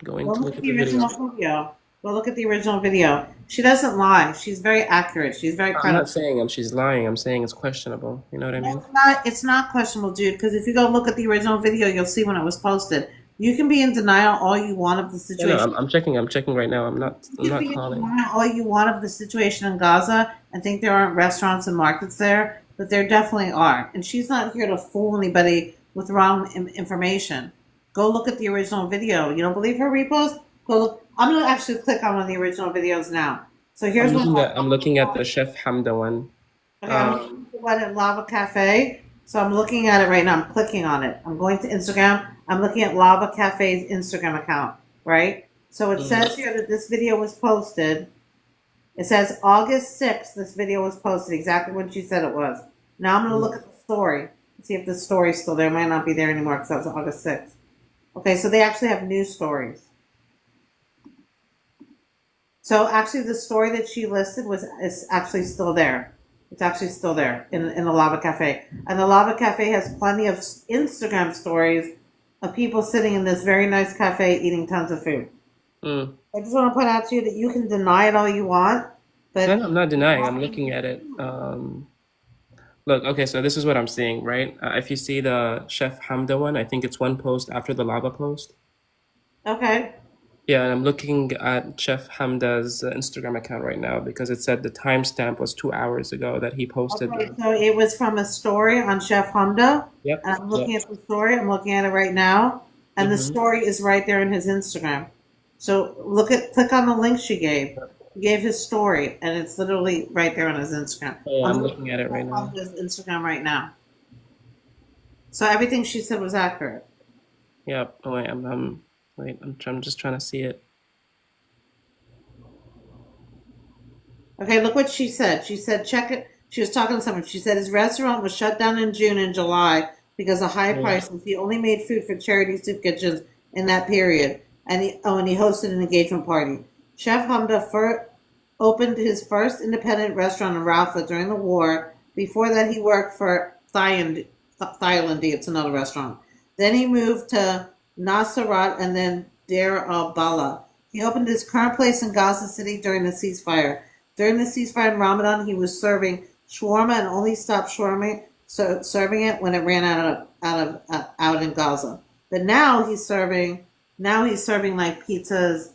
going Go to look look at at the the video. original video. Go look at the original video. She doesn't lie. She's very accurate. She's very I'm not credible. saying she's lying. I'm saying it's questionable. You know what I No, mean? it's not. It's not questionable, dude. Because if you go look at the original video, you'll see when it was posted. You can be in denial all you want of the Yeah, no, situation. I'm checking. I'm checking right now. I'm You can not be in calling. denial all you want of the situation in Gaza and think there aren't restaurants and markets there, but there definitely are. And she's not here to fool anybody with wrong information. Go look at the original video. You don't believe her repost? Go look. I'm gonna actually click on one of the original videos now. So here's one. I'm looking at the Chef Hamda one. Okay, I'm looking Um, at the one at Lava Cafe. So I'm looking at it right now. I'm clicking on it. I'm going to Instagram. I'm looking at Lava Cafe's Instagram account, right? So it mhm. says here that this video was posted. It says August 6th, this video was posted exactly when she said it was. Now I'm going to look at the story, see if the story's still there. It might not be there anymore because that was August 6th. Okay, so they actually have new stories. So actually, the story that she listed is actually still there. It's actually still there in the Lava Cafe, and the Lava Cafe has plenty of Instagram stories of people sitting in this very nice cafe eating tons of food. Mm. I just want to point out to you that you can deny it all you want, No, but no, I'm not denying. I'm looking at it. Look, okay, so this is what I'm seeing, right? If you see the Chef Hamda one, I think it's one post after the lava post. okay, Yeah, and I'm looking at Chef Hamda's Instagram account right now because it said the timestamp was 2 hours ago that he posted okay. the. So it was from a story on Chef Hamda, Yep, and I'm yep. looking at the story. I'm looking at it right now, and the Mm-hmm. story is right there in his Instagram. So click on the link she gave. He gave his story, and it's literally right there on his Instagram. Oh, yeah, I'm I'm looking looking at it right on now. his Instagram right now. So everything she said was accurate. Yep. Oh, wait, wait, I'm just trying to see it. Okay, look what she said. She said, check it. She was talking to someone. She said his restaurant was shut down in June and July because of high Yeah. prices. He only made food for charity soup kitchens in that period. And he hosted an engagement party. Chef Hamda opened his first independent restaurant in Rafah during the war. Before that, he worked for Thailand. It's another restaurant. Then he moved to Nasserat and then Deir al-Bala. He opened his current place in Gaza City during the ceasefire. During the ceasefire in Ramadan, he was serving shawarma and only stopped serving it when it ran out in Gaza. But now he's serving like pizzas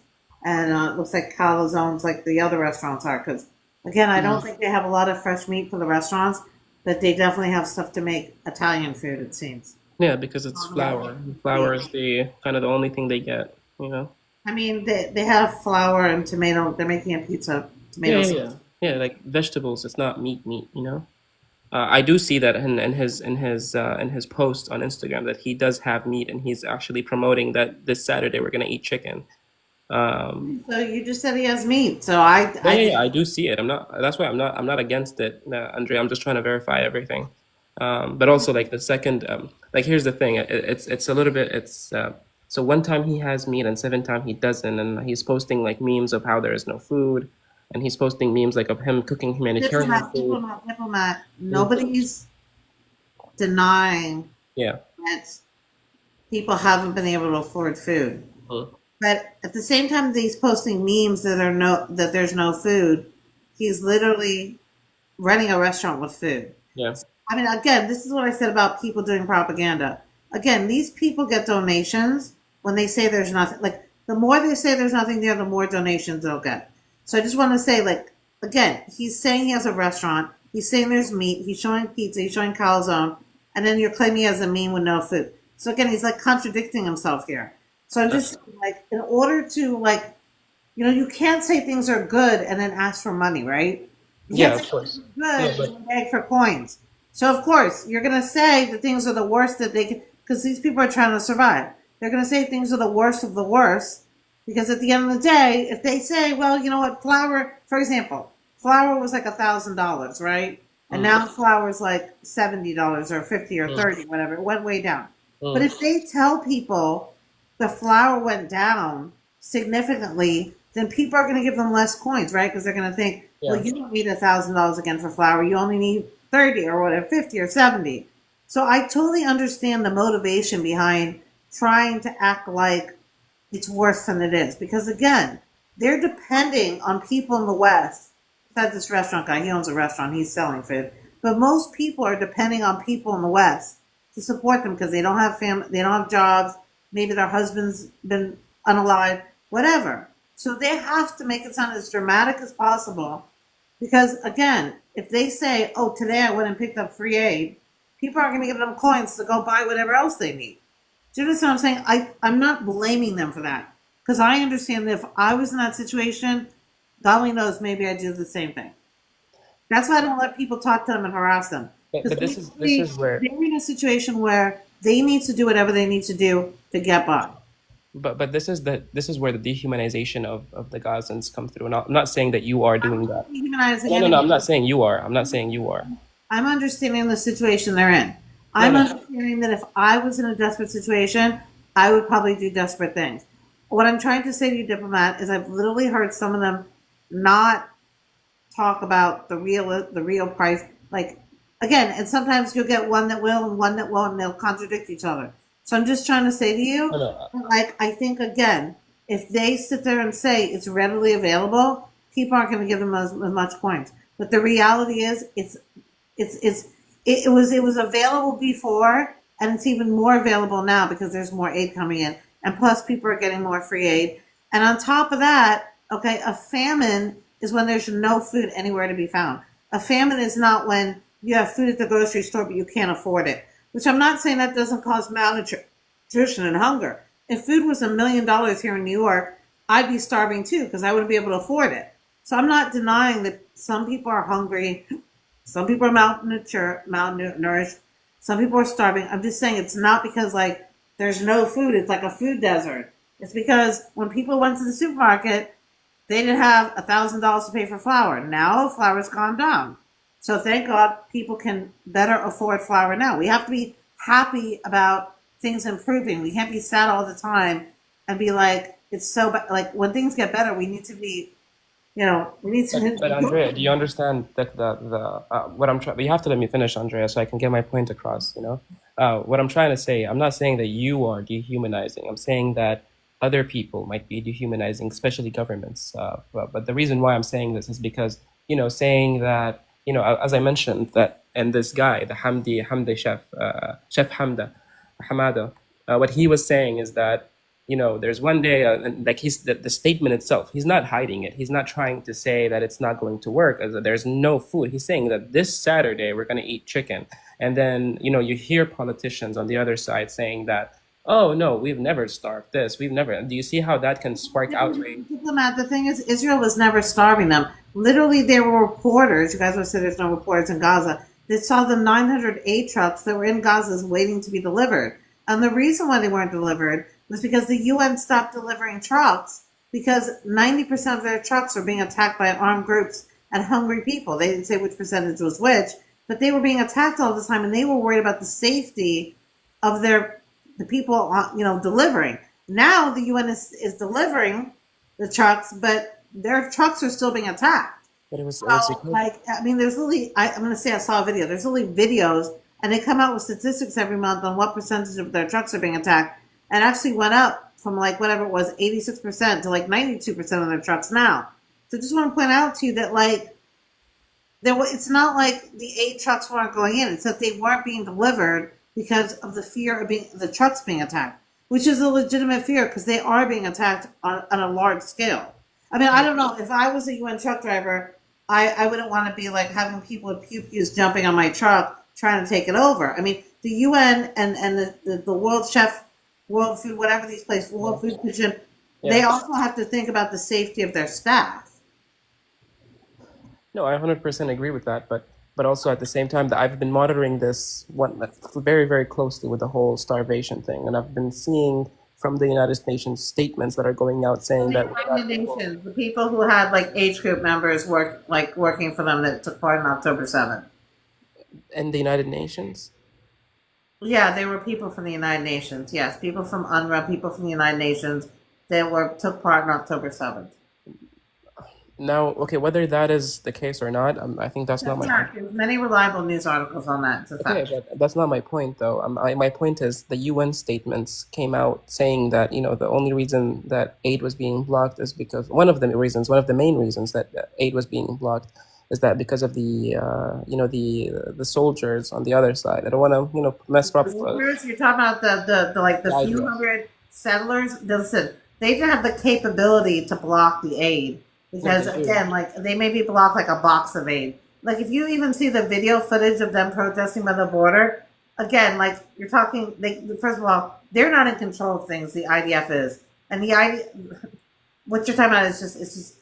and it looks like calzones like the other restaurants are. Because again, I don't think they have a lot of fresh meat for the restaurants, but they definitely have stuff to make Italian food. It seems. Yeah, because it's flour. Flour is the kind of the only thing they get, you know? I mean, they have flour and tomato. They're making a pizza, Yeah, tomato yeah, sauce. yeah. Yeah, like vegetables. It's not meat, you know? I do see that in his post on Instagram that he does have meat and he's actually promoting that this Saturday we're gonna eat chicken. Um, So you just said he has meat. So yeah, I yeah, yeah, think I do see it. I'm not. That's why I'm not against it, Andre. I'm just trying to verify everything. But also like the second, like here's the thing. It's a little bit. It's so one time he has meat and seven time he doesn't, and he's posting like memes of how there is no food, and he's posting memes like of him cooking humanitarian food. diplomat. Mhm. Nobody's denying Yeah. that people haven't been able to afford food. Mhm. But at the same time, that he's posting memes that there's no food. He's literally running a restaurant with food. Yeah. I mean, again, this is what I said about people doing propaganda. Again, these people get donations when they say there's nothing. Like The more they say there's nothing there, the more donations they'll get. So I just want to say, like, again, he's saying he has a restaurant. He's saying there's meat. He's showing pizza. He's showing calzone. And then you're claiming he has a mean with no food. So again, he's like contradicting himself here. So I'm just like, in order to like, you can't say things are good and then ask for money, right? You Yeah, can't of say course. things are good Yeah, but and beg for coins. So of course, you're going to say that things are the worst that they can, because these people are trying to survive. They're going to say things are the worst of the worst, because at the end of the day, if they say, well, you know what, flour, for example, flour was like $1,000, right? And mm, now flour is like $70 or 50 or mm, 30, whatever. It went way down. But mm. if they tell people the flour went down significantly, then people are going to give them less coins, right? Because they're going to think, well, Yeah. you don't need $1,000 again for flour. You only need 30 or whatever, 50 or 70. So I totally understand the motivation behind trying to act like it's worse than it is. Because again, they're depending on people in the West. Besides this restaurant guy, he owns a restaurant, he's selling food. But most people are depending on people in the West to support them because they don't have family, they don't have jobs, maybe their husband's been unalive, whatever. So they have to make it sound as dramatic as possible. Because again, if they say, oh, today I went and picked up free aid, people aren't going to give them coins to go buy whatever else they need. Do you understand what I'm saying? I'm not blaming them for that. Because I understand that if I was in that situation, God only knows maybe I'd do the same thing. That's why I don't let people talk to them and harass them. Because But this basically, is where they're in a situation where they need to do whatever they need to do to get by. but this is where the dehumanization of the Gazans come through. And I'm not saying that you are I'm doing not that. dehumanizing No. I'm anyone. not saying you are. I'm not saying you are. I'm understanding the situation they're in. No, I'm no. understanding that if I was in a desperate situation, I would probably do desperate things. What I'm trying to say to you, diplomat, is I've literally heard some of them not talk about the real price. Like again, and sometimes you'll get one that will and one that won't, and they'll contradict each other. So I'm just trying to say to you, No, no. like I think again, if they sit there and say it's readily available, people aren't going to give them as much coins. But the reality is, it's it was available before, and it's even more available now because there's more aid coming in, and plus people are getting more free aid. And on top of that, okay, a famine is when there's no food anywhere to be found. A famine is not when you have food at the grocery store but you can't afford it. Which I'm not saying that doesn't cause malnutrition and hunger. If food was $1 million here in New York, I'd be starving too because I wouldn't be able to afford it. So I'm not denying that some people are hungry, some people are malnourished, some people are starving. I'm just saying it's not because like there's no food. It's like a food desert. It's because when people went to the supermarket, they didn't have $1,000 to pay for flour. Now flour's gone down. So thank God people can better afford flour now. We have to be happy about things improving. We can't be sad all the time and be like, it's so bad. Like when things get better, we need to be, we need to. But Andrea, do you understand that what I'm trying? You have to let me finish, Andrea, so I can get my point across. What I'm trying to say. I'm not saying that you are dehumanizing. I'm saying that other people might be dehumanizing, especially governments. But the reason why I'm saying this is because saying that as I mentioned that, and this guy, the Hamdi chef, Chef Hamada, what he was saying is that there's one day, and like the statement itself, he's not hiding it. He's not trying to say that it's not going to work, as there's no food. He's saying that this Saturday we're going to eat chicken. And then, you hear politicians on the other side saying that, oh, no, we've never starved this. We've never. Do you see how that can spark outrage? Diplomat, the thing is, Israel was never starving them. Literally, there were reporters, you guys would say there's no reporters in Gaza, that saw the 900 aid trucks that were in Gaza waiting to be delivered. And the reason why they weren't delivered was because the UN stopped delivering trucks because 90% of their trucks were being attacked by armed groups and hungry people. They didn't say which percentage was which, but they were being attacked all the time, and they were worried about the safety of the people, delivering. Now the UN is delivering the trucks, but their trucks are still being attacked. But it was So, because there's literally, I'm going to say I saw a video. There's literally videos, and they come out with statistics every month on what percentage of their trucks are being attacked. And actually went up from like whatever it was, 86% to like 92% of their trucks now. So just want to point out to you that like it's not like the aid trucks weren't going in. It's that they weren't being delivered because of the fear of the trucks being attacked. which is a legitimate fear because they are being attacked on a large scale. I mean, I don't know if I was a UN truck driver, I wouldn't want to be like having people with pew-pews jumping on my truck trying to take it over. I mean, the UN and the World Chef, World Food, whatever these places, World Food Kitchen, they also have to think about the safety of their staff. No, I 100% agree with that, but also at the same time that I've been monitoring this one very, very closely with the whole starvation thing, and I've been seeing from the United Nations statements that are going out saying The that United Nations, the people who had like age group members working for them that took part in October 7th. in the United Nations. Yeah, they were people from the United Nations. Yes, people from UNRWA, people from the United Nations that took part in October 7th. Now, okay, whether that is the case or not, I think that's not my point. There's many reliable news articles on that. It's a Okay, fact. but that's not my point, though. My point is the UN statements came out saying that the only reason that aid was being blocked is because one of the main reasons that aid was being blocked is that because of the the soldiers on the other side. I don't want to mess up. You're talking about the few hundred settlers. Listen, they didn't have the capability to block the aid. Because again, like they maybe block like a box of aid. Like if you even see the video footage of them protesting by the border, again, like you're talking. First of all, they're not in control of things. The IDF is, and what you're talking about is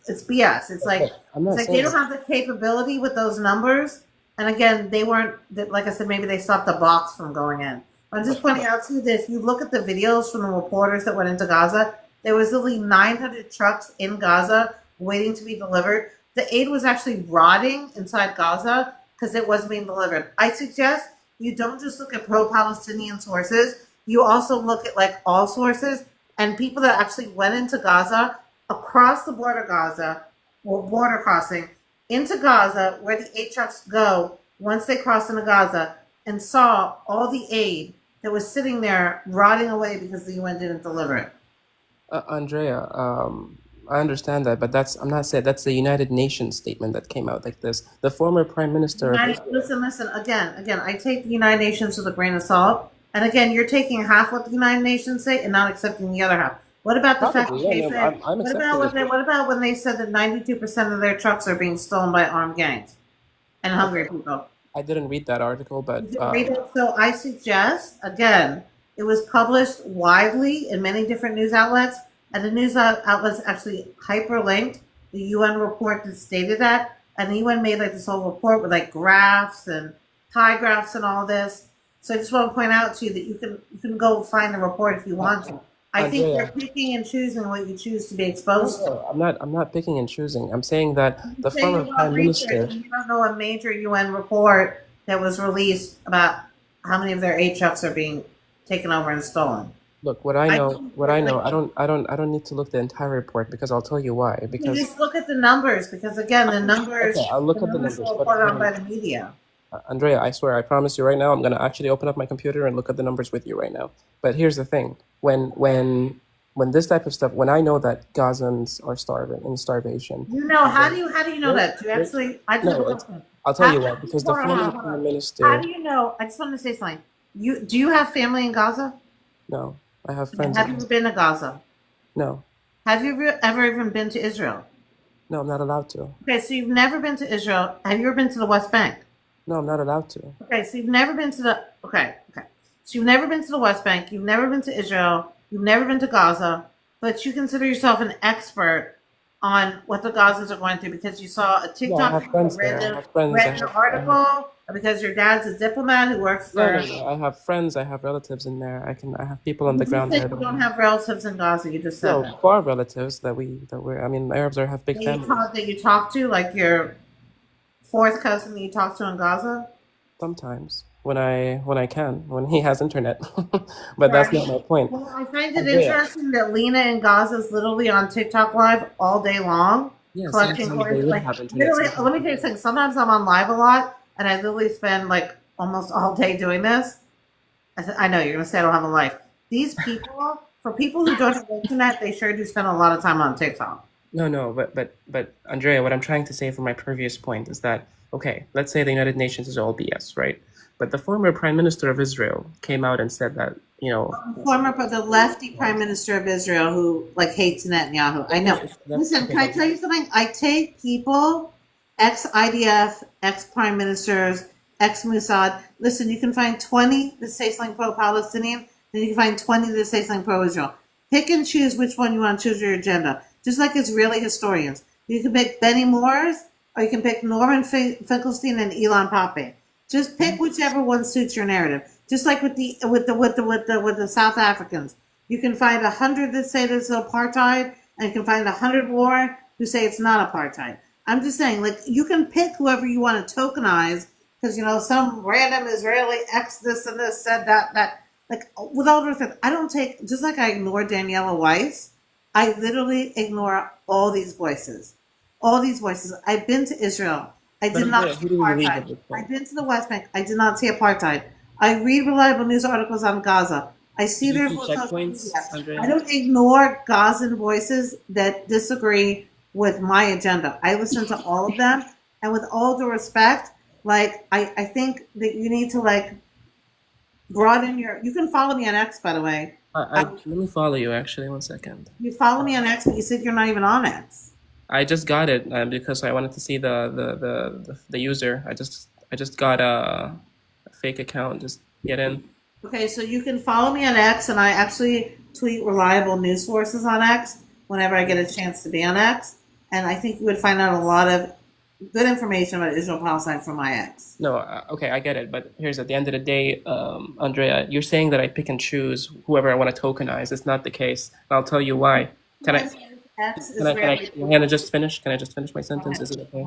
it's BS. It's like they don't have the capability with those numbers. And again, they weren't. Like I said, maybe they stopped the box from going in. I'm just pointing out to you that if you look at the videos from the reporters that went into Gaza. There was literally 900 trucks in Gaza waiting to be delivered. The aid was actually rotting inside Gaza because it wasn't being delivered. I suggest you don't just look at pro-Palestinian sources. You also look at like all sources and people that actually went into Gaza, across the border Gaza, or border crossing, into Gaza, where the aid trucks go once they cross into Gaza, and saw all the aid that was sitting there rotting away because the UN didn't deliver it. Andrea, I understand that, but I'm not saying that's the United Nations statement that came out like this. The former Prime Minister. Listen. Again. I take the United Nations with a grain of salt, and again, you're taking half what the United Nations say and not accepting the other half. What about the fact that they said? What about when they said that 92% of their trucks are being stolen by armed gangs and hungry people? I didn't read that article, but so I suggest again. It was published widely in many different news outlets, and the news outlets actually hyperlinked the UN report that stated that, and the UN made like this whole report with like graphs and pie graphs and all this. So I just want to point out to you that you can go find the report if you want to. I think you're picking and choosing what you choose to be exposed to. I'm not picking and choosing. I'm saying that the former Prime Minister. You don't know a major UN report that was released about how many of their aid trucks are being taken over and stolen. Look, what I know, I don't need to look the entire report because I'll tell you why. Because you just look at the numbers because again, the numbers. Okay, I'll look at the numbers. Reported on by the media. Andrea, I swear, I promise you right now, I'm gonna actually open up my computer and look at the numbers with you right now. But here's the thing: when this type of stuff, when I know that Gazans are starvation. How do you know that? Do you actually? I'll tell you what, because the former Prime Minister. How do you know? I just want to say something. Do you have family in Gaza? No, I have friends. Have you ever been to Gaza? No. Have you ever even been to Israel? No, I'm not allowed to. Okay, so you've never been to Israel. Have you ever been to the West Bank? No, I'm not allowed to. Okay, so you've never been to the okay. So you've never been to the West Bank. You've never been to Israel. You've never been to Gaza, but you consider yourself an expert on what the Gazans are going through because you saw a TikTok read an article. Because your dad's a diplomat who works for. No, I have friends. I have relatives in there. I have people on the ground. You don't have relatives in Gaza. You just said that. Far relatives that we're. I mean, Arabs have big families. That you talk to, like your fourth cousin that you talk to in Gaza. Sometimes when I can, when he has internet, but that's not my point. Well, I find it interesting that Lena in Gaza is literally on TikTok live all day long, collecting coins. Let me tell you something. Sometimes I'm on live a lot. And I literally spend like almost all day doing this. I know you're going to say I don't have a life. These people, for people who don't have internet, they sure do spend a lot of time on TikTok. No, but Andrea, what I'm trying to say from my previous point is that okay, let's say the United Nations is all BS, right? But the former Prime Minister of Israel came out and said that, you know, The lefty prime minister of Israel who like hates Netanyahu. I know. okay, Listen, okay, can I but tell you something? I take people, ex IDF, ex prime ministers, ex Mossad. Listen, you can find 20 that say something pro Palestinian, then you can find 20 that say something pro Israel. Pick and choose which one you want to choose your agenda. Just like Israeli historians, you can pick Benny Moores or you can pick Norman Finkelstein and Elon Pape. Just pick whichever one suits your narrative. Just like with the South Africans, you can find 100 that say this is apartheid, and you can find 100 more who say it's not apartheid. I'm just saying, like you can pick whoever you want to tokenize because some random Israeli ex this and this said that. Like with all due respect, I don't take just like I ignore Daniela Weiss. I literally ignore all these voices. All these voices. I've been to Israel. I but did not Andrea, see who do you believe apartheid. at this I've point? been to the West Bank. I did not see apartheid. I read reliable news articles on Gaza. I see Did you their see social media. checkpoints, I Andrea? don't ignore Gazan voices that disagree with my agenda. I listen to all of them. And with all due respect, like I think that you need to like broaden your. You can follow me on X, by the way. I let me follow you actually. One second. You follow me on X, but you said you're not even on X. I just got it because I wanted to see the user. I just got a fake account. Just get in. Okay, so you can follow me on X, and I actually tweet reliable news sources on X whenever I get a chance to be on X. And I think you would find out a lot of good information about Israel Palestine from my X. No, okay, I get it. But here's at the end of the day, Andrea, you're saying that I pick and choose whoever I want to tokenize. It's not the case. I'll tell you why. Can I? X Can I? Israeli. Can I just finish? Can I just finish my sentence? Is it okay?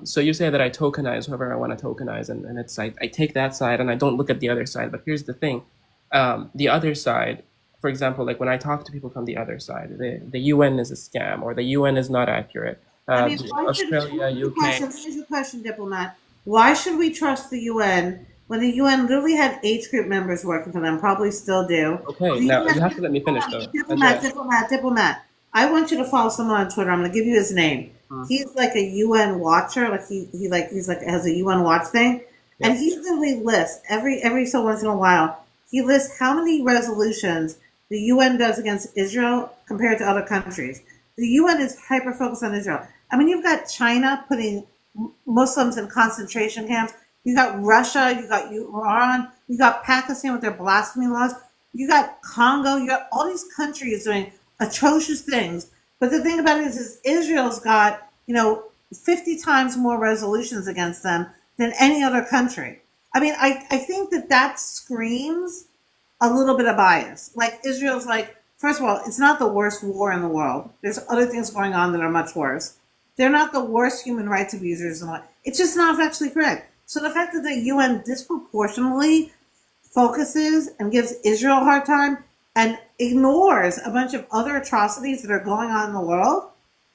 So you say that I tokenize whoever I want to tokenize, and it's I take that side and I don't look at the other side. But here's the thing, the other side, for example, like when I talk to people from the other side, the UN is a scam or the UN is not accurate. I mean, why should Australia, UK. here's your question, diplomat. Why should we trust the UN when the UN literally had age group members working for them, probably still do? Okay, The now UN, you have to let me finish though, diplomat, Andrea. diplomat, diplomat. I want you to follow someone on Twitter. I'm going to give you his name. Uh, He's like a UN watcher. Like he's like has a UN watch thing, and yep. he literally lists every so once in a while. He lists how many resolutions the UN does against Israel compared to other countries. The UN is hyper focused on Israel. I mean, you've got China putting Muslims in concentration camps. You got Russia. You got Iran. You got Pakistan with their blasphemy laws. You got Congo. You got all these countries doing atrocious things. But the thing about it is Israel's got 50 times more resolutions against them than any other country. I mean, I think that screams a little bit of bias. Like Israel's like, first of all, it's not the worst war in the world. There's other things going on that are much worse. They're not the worst human rights abusers in the world. It's just not factually correct. So the fact that the UN disproportionately focuses and gives Israel a hard time and ignores a bunch of other atrocities that are going on in the world,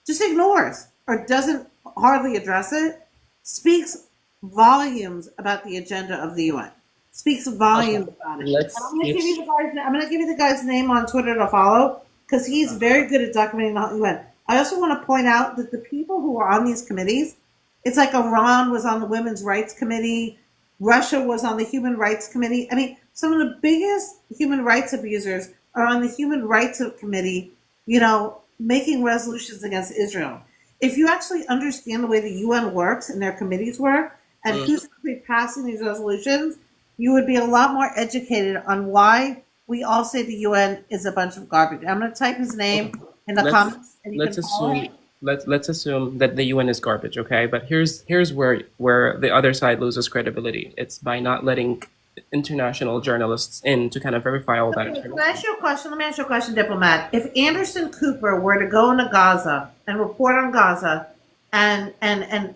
just ignores or doesn't hardly address it, speaks volumes about the agenda of the UN. Speaks Okay, volumes about it. And let's let's. I'm going to give you the guy's name on Twitter to follow because he's very good at documenting the UN. I also want to point out that the people who are on these committees, it's like Iran was on the Women's Rights Committee, Russia was on the Human Rights Committee. I mean, some of the biggest human rights abusers are on the Human Rights Committee, making resolutions against Israel. If you actually understand the way the UN works and their committees work and Mm. who's actually passing these resolutions, you would be a lot more educated on why we all say the UN is a bunch of garbage. I'm going to type his name in the let's comments and you can let's follow assume it. let's assume that the UN is garbage, okay? But here's where the other side loses credibility. It's by not letting international journalists in to kind of verify all that Okay, information. let me ask you a question, diplomat. If Anderson Cooper were to go into Gaza and report on Gaza, and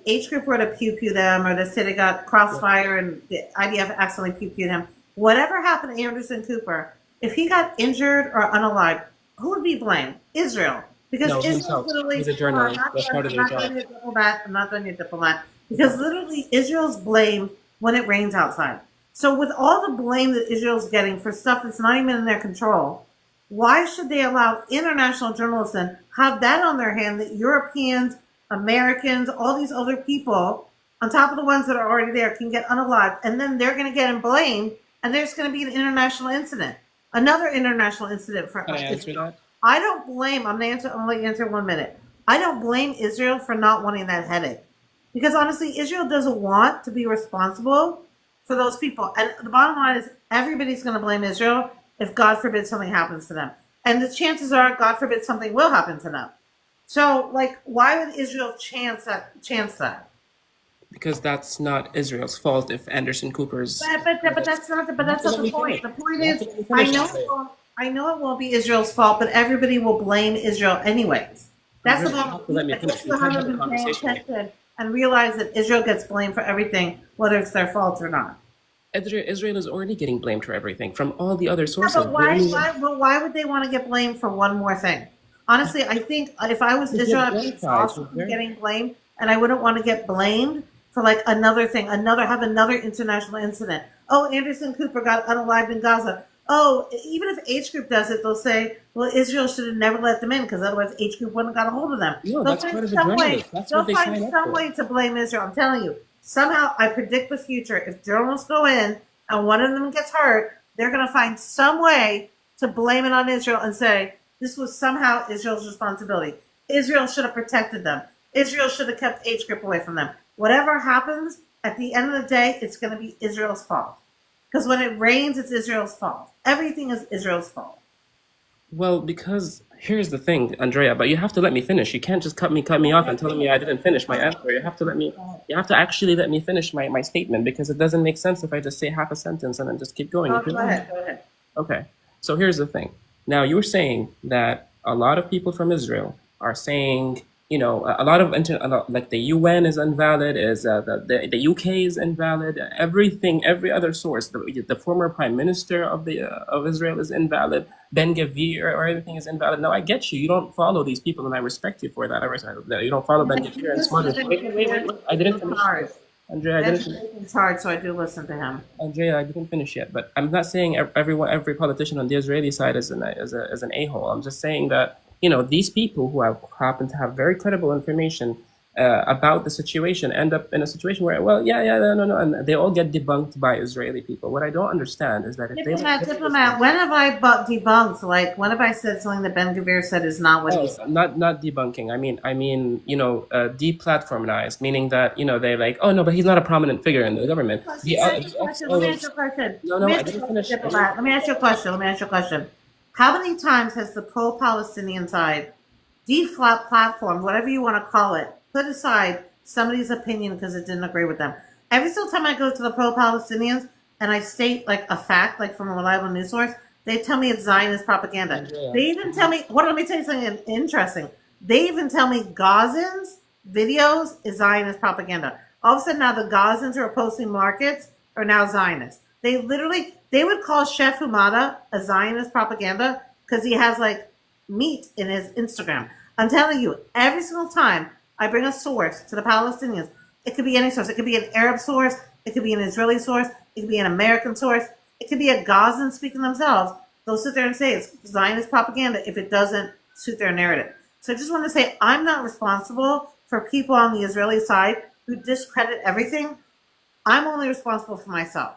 H Group were to pew pew them, or they say they got crossfire and the IDF accidentally pew pewed him, whatever happened to Anderson Cooper, if he got injured or unalived, who would be blamed? Israel. Because No, Israel's himself. literally, He's a hold on, journalist. That's part of I'm their not job. done yet, diplomat. I'm not done yet, diplomat. Because literally, Israel's blamed when it rains outside. So with all the blame that Israel's getting for stuff that's not even in their control, Why should they allow international journalists then have that on their hand that Europeans, Americans, all these other people, on top of the ones that are already there, can get unalived, and then they're going to get blamed, and there's going to be an international incident, another international incident for Can I answer that? I don't blame. I'm going to let you answer 1 minute. I don't blame Israel for not wanting that headache, because honestly, Israel doesn't want to be responsible for those people. And the bottom line is, everybody's going to blame Israel if, God forbid, something happens to them. And the chances are, God forbid, something will happen to them. So, like, why would Israel chance that? Because that's not Israel's fault if Anderson Cooper's. But that's not the point. The point is, I know it won't be Israel's fault, but everybody will blame Israel anyways. That's the bottom. Let me finish. People haven't been paying attention and realize that Israel gets blamed for everything, whether it's their fault or not. Israel is already getting blamed for everything from all the other sources. Yeah, but why would they want to get blamed for one more thing? Honestly, I think if I was Israel, I'd be also getting blamed, and I wouldn't want to get blamed for like another thing, have another international incident. Oh, Anderson Cooper got unalived in Gaza. Oh, even if H Group does it, they'll say, well, Israel should have never let them in because otherwise H Group wouldn't have got a hold of them. No, they'll that's part of the find journalist. That's what they find sign up some for. way to blame Israel. I'm telling you. Somehow, I predict the future. If journalists go in and one of them gets hurt, they're going to find some way to blame it on Israel and say, this was somehow Israel's responsibility. Israel should have protected them. Israel should have kept H Group away from them. Whatever happens, at the end of the day, it's going to be Israel's fault. Because when it rains, it's Israel's fault. Everything is Israel's fault. Well, because here's the thing, Andrea, but you have to let me finish. You can't just cut me off and telling me I didn't finish my answer. You have to actually let me finish my statement, because it doesn't make sense if I just say half a sentence and then just keep going. Go ahead. Okay. So here's the thing. Now you're saying that a lot of people from Israel are saying, you know, a lot of like the UN is invalid, the UK is invalid, every other source, the former prime minister of Israel is invalid, Ben Gvir or everything is invalid. Now I get you. You don't follow these people, and I respect you for that. I respect that. You don't follow Ben Gvir and Smotrich. Wait. I didn't finish. Andrea, It's hard, so I do listen to him. Andrea, I didn't finish yet, but I'm not saying every politician on the Israeli side is an a-hole. I'm just saying that, you know, these people who happen to have very credible information about the situation end up in a situation where, well, no, and they all get debunked by Israeli people. What I don't understand is that if Diplomat, when have I debunked? Like, when have I said something that Ben Gvir said is not what he said? Not debunking. I mean, you know, deplatformized, meaning that, you know, they're like, oh no, but he's not a prominent figure in the government. Let me ask you a question. No, I didn't finish. Let me ask you a question. How many times has the pro-Palestinian side platform, whatever you want to call it, put aside somebody's opinion because it didn't agree with them? Every single time I go to the pro-Palestinians and I state like a fact, like from a reliable news source, they tell me it's Zionist propaganda. Yeah. They even tell me, let me tell you something interesting. They even tell me Gazans' videos is Zionist propaganda. All of a sudden now the Gazans who are posting markets are now Zionists. They would call Chef Humada a Zionist propaganda because he has like meat in his Instagram. I'm telling you, every single time I bring a source to the Palestinians, it could be any source. It could be an Arab source. It could be an Israeli source. It could be an American source. It could be a Gazan speaking themselves. They'll sit there and say it's Zionist propaganda if it doesn't suit their narrative. So I just want to say I'm not responsible for people on the Israeli side who discredit everything. I'm only responsible for myself.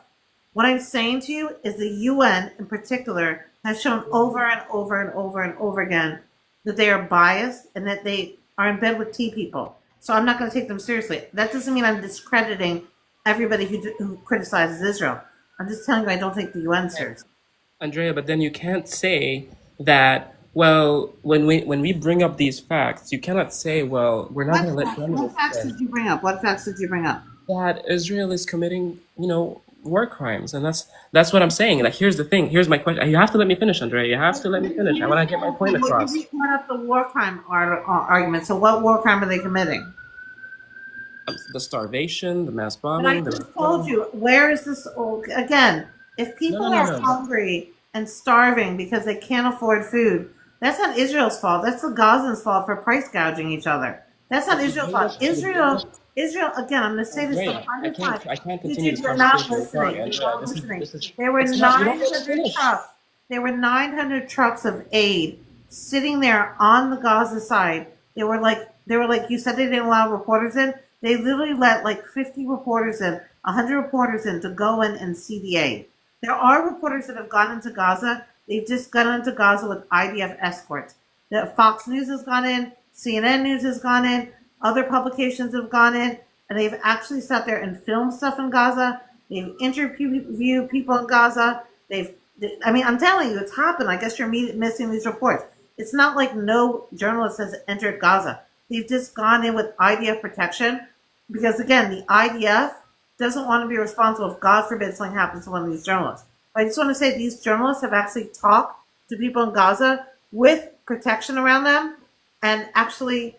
What I'm saying to you is the UN in particular has shown over and over and over and over again that they are biased and that they are in bed with tea people. So I'm not going to take them seriously. That doesn't mean I'm discrediting everybody who criticizes Israel. I'm just telling you I don't take the UN seriously. Andrea, but then you can't say that, well, when we bring up these facts, you cannot say, well, we're not going to let journalists. What facts did you bring up? What facts did you bring up? That Israel is committing, you know, war crimes, and that's what I'm saying. Like, here's the thing. Here's my question. You have to let me finish, Andrea. You have to let me finish. I want to get my point across. You brought up the war crime argument. So what war crime are they committing? The starvation, the mass bombing. But I just told you, where is this? Again, if people are hungry and starving because they can't afford food, that's not Israel's fault. That's the Gazans' fault for price gouging each other. That's not Israel's fault. Israel, again, I'm going to say this for 100 times. I can't continue this You're not conversation. listening. You're not listening. There were 900 trucks. There were 900 trucks of aid sitting there on the Gaza side. They were like you said they didn't allow reporters in. They literally let like 50 reporters in, 100 reporters in to go in and see the aid. There are reporters that have gone into Gaza. They've just gone into Gaza with IDF escorts. The Fox News has gone in, CNN News has gone in, other publications have gone in, and they've actually sat there and filmed stuff in Gaza. They've interviewed people in Gaza. I mean, I'm telling you, it's happened. I guess you're missing these reports. It's not like no journalist has entered Gaza. They've just gone in with IDF protection because, again, the IDF doesn't want to be responsible if, God forbid, something happens to one of these journalists. But I just want to say these journalists have actually talked to people in Gaza with protection around them. And actually,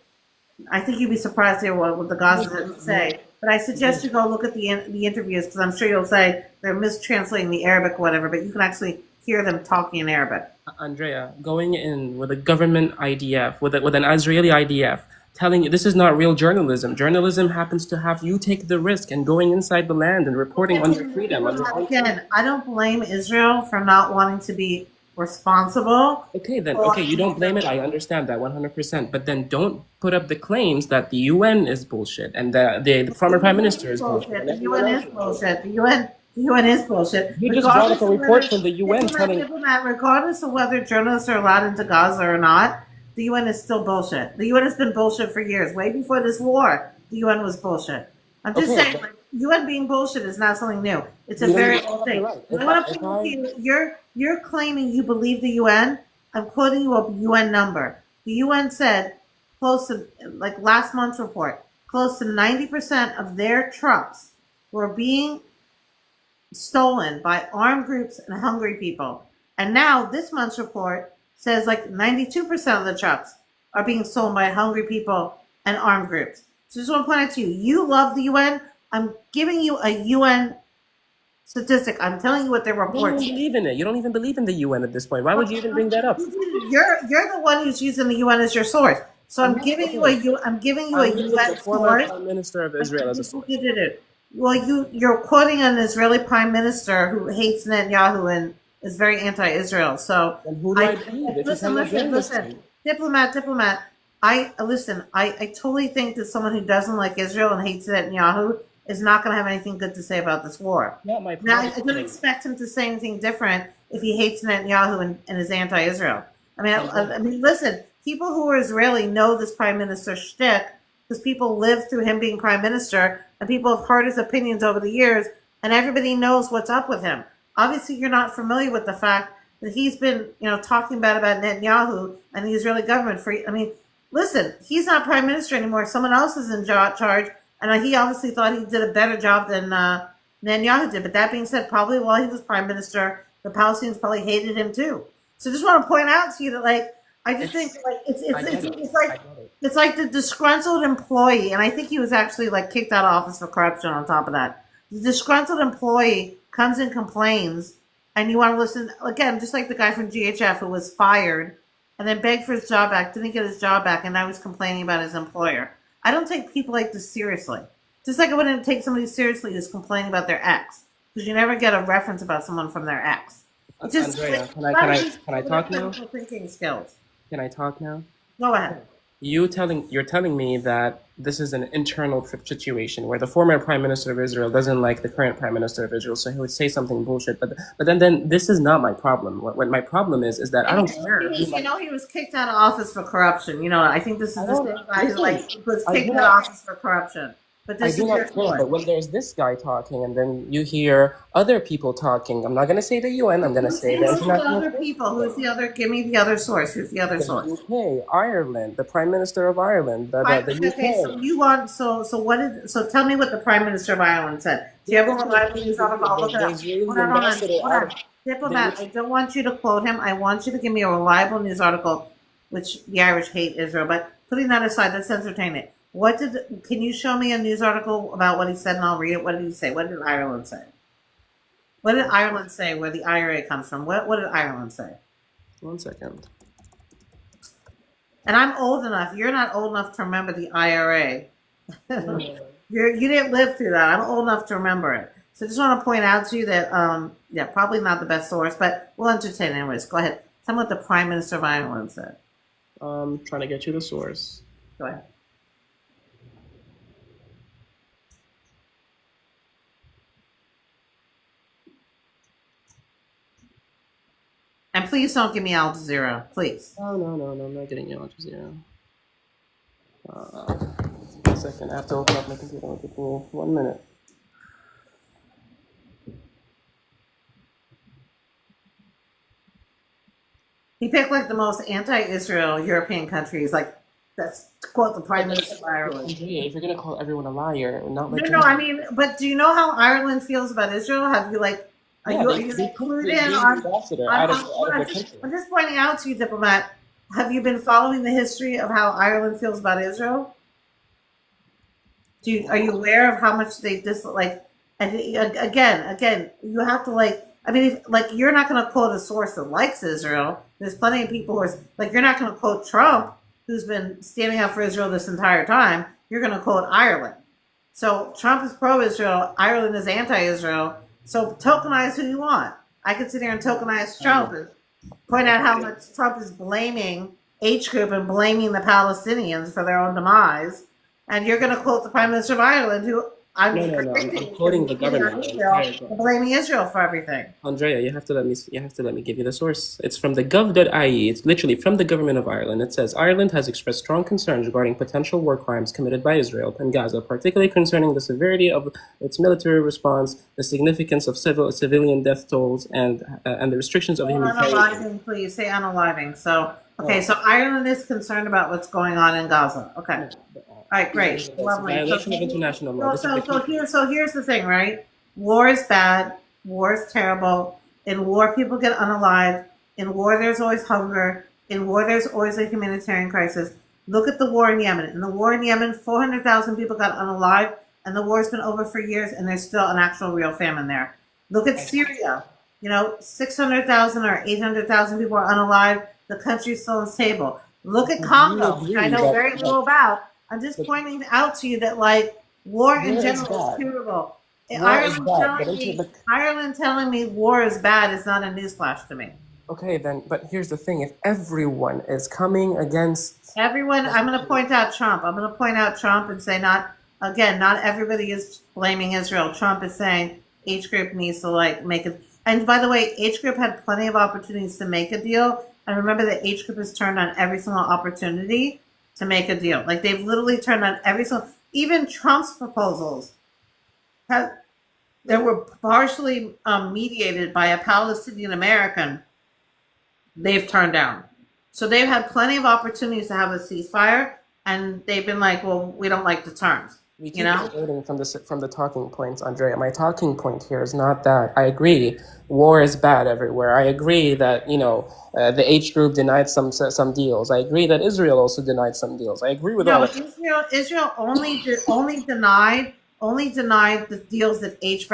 I think you'd be surprised to hear what the Gazans say. But I suggest you go look at the interviews because I'm sure you'll say they're mistranslating the Arabic or whatever, but you can actually hear them talking in Arabic. Andrea, going in with a government IDF, with an Israeli IDF, telling you this is not real journalism. Journalism happens to have you take the risk and going inside the land and reporting under freedom. Again, I don't blame Israel for not wanting to be responsible. Okay, then, okay, you don't blame it. I understand that 100%. But then don't put up the claims that the UN is bullshit and the former prime minister is bullshit. The UN is bullshit. The UN is bullshit. You just brought up a report from the UN telling... Regardless of whether journalists are allowed into Gaza or not, the UN is still bullshit. The UN has been bullshit for years. Way before this war, the UN was bullshit. I'm just saying, like, UN being bullshit is not something new. It's a very old thing. You're claiming you believe the UN. I'm quoting you a UN number. The UN said close to, like last month's report, close to 90% of their trucks were being stolen by armed groups and hungry people. And now this month's report says like 92% of the trucks are being stolen by hungry people and armed groups. So I just want to point out to you, you love the UN. I'm giving you a UN statistic. I'm telling you what their reports. You don't believe in it. You don't even believe in the UN at this point. Why would you even bring that up? You're the one who's using the UN as your source. So I'm giving you a UN source. Former Prime Minister of Israel as a source. Well, you're quoting an Israeli prime minister who hates Netanyahu and is very anti-Israel. So and who do I believe? Listen. Diplomat. I totally think that someone who doesn't like Israel and hates Netanyahu is not going to have anything good to say about this war. Not my now, I don't expect him to say anything different if he hates Netanyahu and is anti-Israel. I mean, listen, people who are Israeli know this prime minister shtick because people lived through him being prime minister and people have heard his opinions over the years and everybody knows what's up with him. Obviously, you're not familiar with the fact that he's been, talking bad about Netanyahu and the Israeli government listen, he's not prime minister anymore. Someone else is in charge. And he obviously thought he did a better job than Netanyahu did. But that being said, probably while he was prime minister, the Palestinians probably hated him too. So I just want to point out to you that, it's like the disgruntled employee, and I think he was actually kicked out of office for corruption. On top of that, the disgruntled employee comes and complains, and you want to listen again, just like the guy from GHF who was fired and then begged for his job back, didn't get his job back, and now he's complaining about his employer. I don't take people like this seriously. Just like I wouldn't take somebody seriously who's complaining about their ex, because you never get a reference about someone from their ex. Andrea, can I talk now? Thinking skills. Can I talk now? Go ahead. You're telling me that this is an internal situation where the former prime minister of Israel doesn't like the current prime minister of Israel, so he would say something bullshit. But then this is not my problem. What my problem is that I don't care. He was kicked out of office for corruption. I think this is the same guy who was kicked out of office for corruption. But this I do not care. But when there's this guy talking, and then you hear other people talking, I'm not going to say the UN. I'm going to say the international. Other people. Who's the other? Give me the other source. Who's the other source? UK, Ireland, the Prime Minister of Ireland, the UK. Okay, so you want so tell me what the Prime Minister of Ireland said. Do you have a reliable news article? I'll look it up. Hold on. Diplomat, I don't want you to quote him. I want you to give me a reliable news article, which the Irish hate Israel. But putting that aside, let's entertain it. Can you show me a news article about what he said and I'll read it? What did he say? What did Ireland say? What did Ireland say where the IRA comes from? What did Ireland say? 1 second. And I'm old enough. You're not old enough to remember the IRA. You didn't live through that. I'm old enough to remember it. So I just want to point out to you that, yeah, probably not the best source, but we'll entertain it anyways. Go ahead. Tell me what the Prime Minister of Ireland said. Trying to get you the source. Go ahead. And please don't give me Al Jazeera, please. Oh, no, I'm not getting you Al Jazeera. 1 second, I have to open up my computer. Give me 1 minute. He picked like the most anti-Israel European countries. Like, that's to quote the Prime Minister of Ireland. Andrea, if you're gonna call everyone a liar, not like No, I mean, but do you know how Ireland feels about Israel? Have you like, are you clued in on? I'm just pointing out to you, diplomat. Have you been following the history of how Ireland feels about Israel? Are you aware of how much they dislike? And again, you have to like. I mean, you're not going to quote a source that likes Israel. There's plenty of people who are like, you're not going to quote Trump, who's been standing up for Israel this entire time. You're going to quote Ireland. So Trump is pro-Israel. Ireland is anti-Israel. So tokenize who you want. I could sit here and tokenize Trump and point out how much Trump is blaming H Group and blaming the Palestinians for their own demise. And you're going to quote the Prime Minister of Ireland, who I'm quoting the government. Blaming Israel for everything. Andrea, you have to let me give you the source. It's from the gov.ie. It's literally from the government of Ireland. It says Ireland has expressed strong concerns regarding potential war crimes committed by Israel in Gaza, particularly concerning the severity of its military response, the significance of civilian death tolls, and the restrictions of humanitarian. Unaliving, please say unaliving. So so Ireland is concerned about what's going on in Gaza. Okay. All right, great. Lovely. Violation of international law. So here's the thing, right? War is bad. War is terrible. In war, people get unalived. In war, there's always hunger. In war, there's always a humanitarian crisis. Look at the war in Yemen. In the war in Yemen, 400,000 people got unalived, and the war's been over for years, and there's still an actual real famine there. Look at Syria. 600,000 or 800,000 people are unalived. The country's still unstable. Look at Congo, which I know very little about. I'm just pointing out to you that, war in general is terrible. Ireland telling me war is bad is not a newsflash to me. Okay, then, but here's the thing. If everyone is coming against... Everyone, I'm going to point out Trump. I'm going to point out Trump and say not everybody is blaming Israel. Trump is saying H Group needs to, make it... And by the way, H Group had plenty of opportunities to make a deal. And remember that H Group has turned on every single opportunity to make a deal. They've literally turned on every single, even Trump's proposals that were partially mediated by a Palestinian American, they've turned down. So they've had plenty of opportunities to have a ceasefire, and they've been like, well, we don't like the terms. We keep diverting from the talking points, Andrea. My talking point here is not that. I agree, war is bad everywhere. I agree that the H Group denied some deals. I agree that Israel also denied some deals. I agree with all of it. Israel only denied the deals that H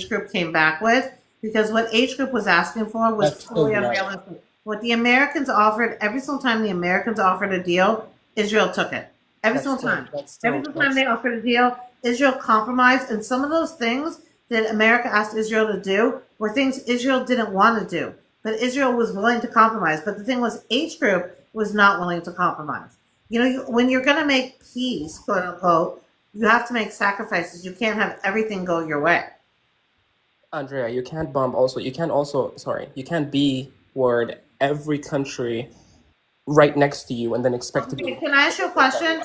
Group came back with, because what H Group was asking for was totally unrealistic. What the Americans offered, every single time the Americans offered a deal, Israel took it. Every single time they offered a deal, Israel compromised. And some of those things that America asked Israel to do were things Israel didn't want to do. But Israel was willing to compromise. But the thing was, H Group was not willing to compromise. When you're going to make peace, quote unquote, you have to make sacrifices. You can't have everything go your way. Andrea, you can't be word every country right next to you and then expect to be. Can I ask you a question?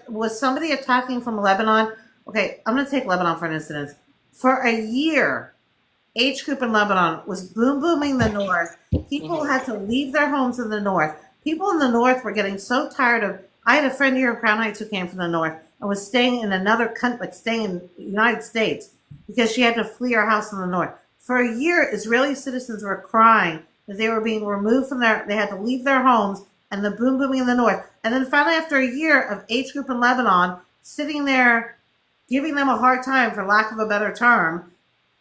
Was somebody attacking from Lebanon? Okay, I'm going to take Lebanon for an instance. For a year, H Group in Lebanon was booming the north. People had to leave their homes in the north. People in the north were getting so tired of. I had a friend here in Crown Heights who came from the north and was staying in another country, staying in the United States, because she had to flee her house in the north. For a year, Israeli citizens were crying that they were being removed from they had to leave their homes, and the booming in the north. And then finally, after a year of H Group in Lebanon sitting there, giving them a hard time, for lack of a better term,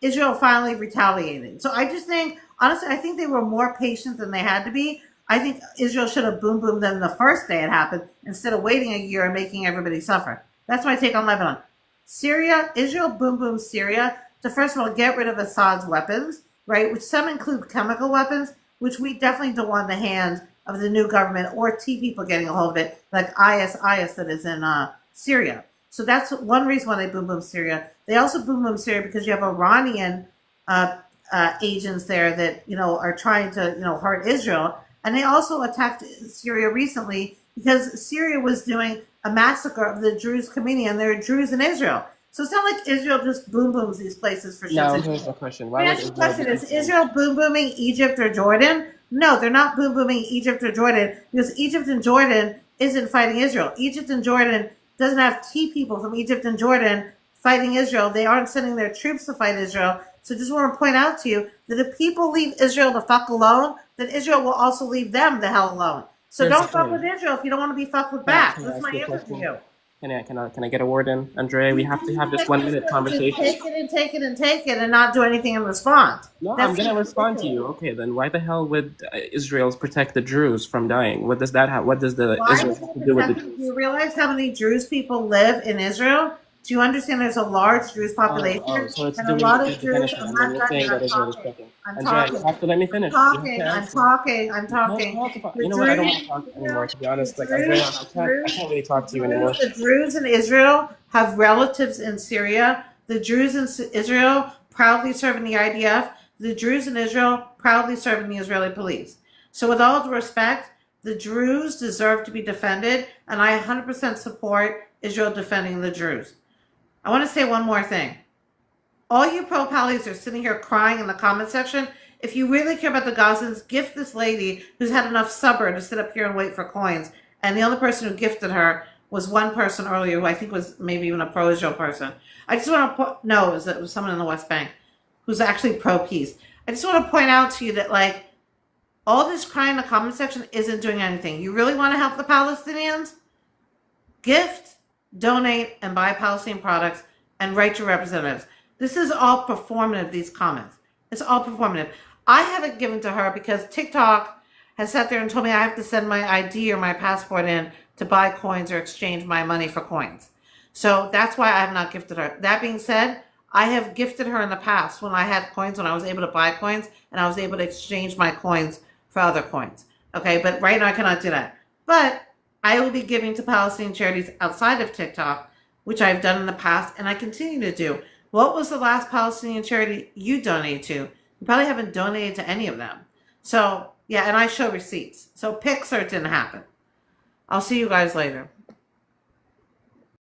Israel finally retaliated. So I just think, honestly, I think they were more patient than they had to be. I think Israel should have boomed them the first day it happened, instead of waiting a year and making everybody suffer. That's my take on Lebanon. Syria, Israel boom boom Syria to first of all get rid of Assad's weapons, right? Which some include chemical weapons, which we definitely don't want in the hands of the new government or people getting a hold of it, like IS that is in Syria. So that's one reason why they boom boom Syria. They also boom boom Syria because you have Iranian agents there that are trying to hurt Israel, and they also attacked Syria recently because Syria was doing a massacre of the Druze community, and there are Druze in Israel. So it's not like Israel just boom booms these places for shits Now, and here's giggles. the question. The Why would actual question Israel is Israel boom booming Egypt or Jordan? No, they're not boom booming Egypt or Jordan because Egypt and Jordan isn't fighting Israel. Egypt and Jordan doesn't have people from Egypt and Jordan fighting Israel. They aren't sending their troops to fight Israel. So just want to point out to you that if people leave Israel the fuck alone, then Israel will also leave them the hell alone. So Here's the don't fuck thing. with Israel if you don't want to be fucked with Can I back. can I That's ask my you a answer to question? you. Can I get a word in, Andrea? We have to have this 1 minute Just conversation. take it and take it and take it and not do anything in response. No, That's I'm gonna respond to you. Okay, then why the hell would Israel protect the Druze from dying? What does that have? What does the Why Israel is have it to do with the protected? Do Druze? you realize how many Druze people live in Israel? Do you understand there's a large Druze population? So it's And a doing lot the of Druze, benefit, I'm and then not you're done saying yet, that I'm Israel is talking. protecting. I'm Andrea, you talking. have to let me I'm finish. You have to talking. I'm answer. talking. I'm You can't talking. talk about. The You know what? I don't Druze want to talk in anymore. Israel, To be honest, the like Andrea, Druze, I can't really talk to you anymore. The Druze in Israel have relatives in Syria. The Druze in Israel proudly serve in the IDF. The Druze in Israel proudly serve in the Israeli police. So with all due respect, the Druze deserve to be defended, and I 100% support Israel defending the Druze. I want to say one more thing. All you pro-Pallies are sitting here crying in the comment section. If you really care about the Gazans, gift this lady who's had enough supper to sit up here and wait for coins. And the only person who gifted her was one person earlier who I think was maybe even a pro-Israel person. I just want to put, no, it was someone in the West Bank who's actually pro-peace. I just want to point out to you that, like, all this crying in the comment section isn't doing anything. You really want to help the Palestinians? Gift, donate, and buy Palestinian products and write your representatives. This is all performative, these comments. It's all performative. I haven't given to her because TikTok has sat there and told me I have to send my ID or my passport in to buy coins or exchange my money for coins. So that's why I have not gifted her. That being said, I have gifted her in the past when I had coins, when I was able to buy coins and I was able to exchange my coins for other coins. Okay, but right now I cannot do that. But I will be giving to Palestinian charities outside of TikTok, which I've done in the past and I continue to do. What was the last Palestinian charity you donated to? You probably haven't donated to any of them. So, yeah, and I show receipts. So Pixar didn't happen. I'll see you guys later.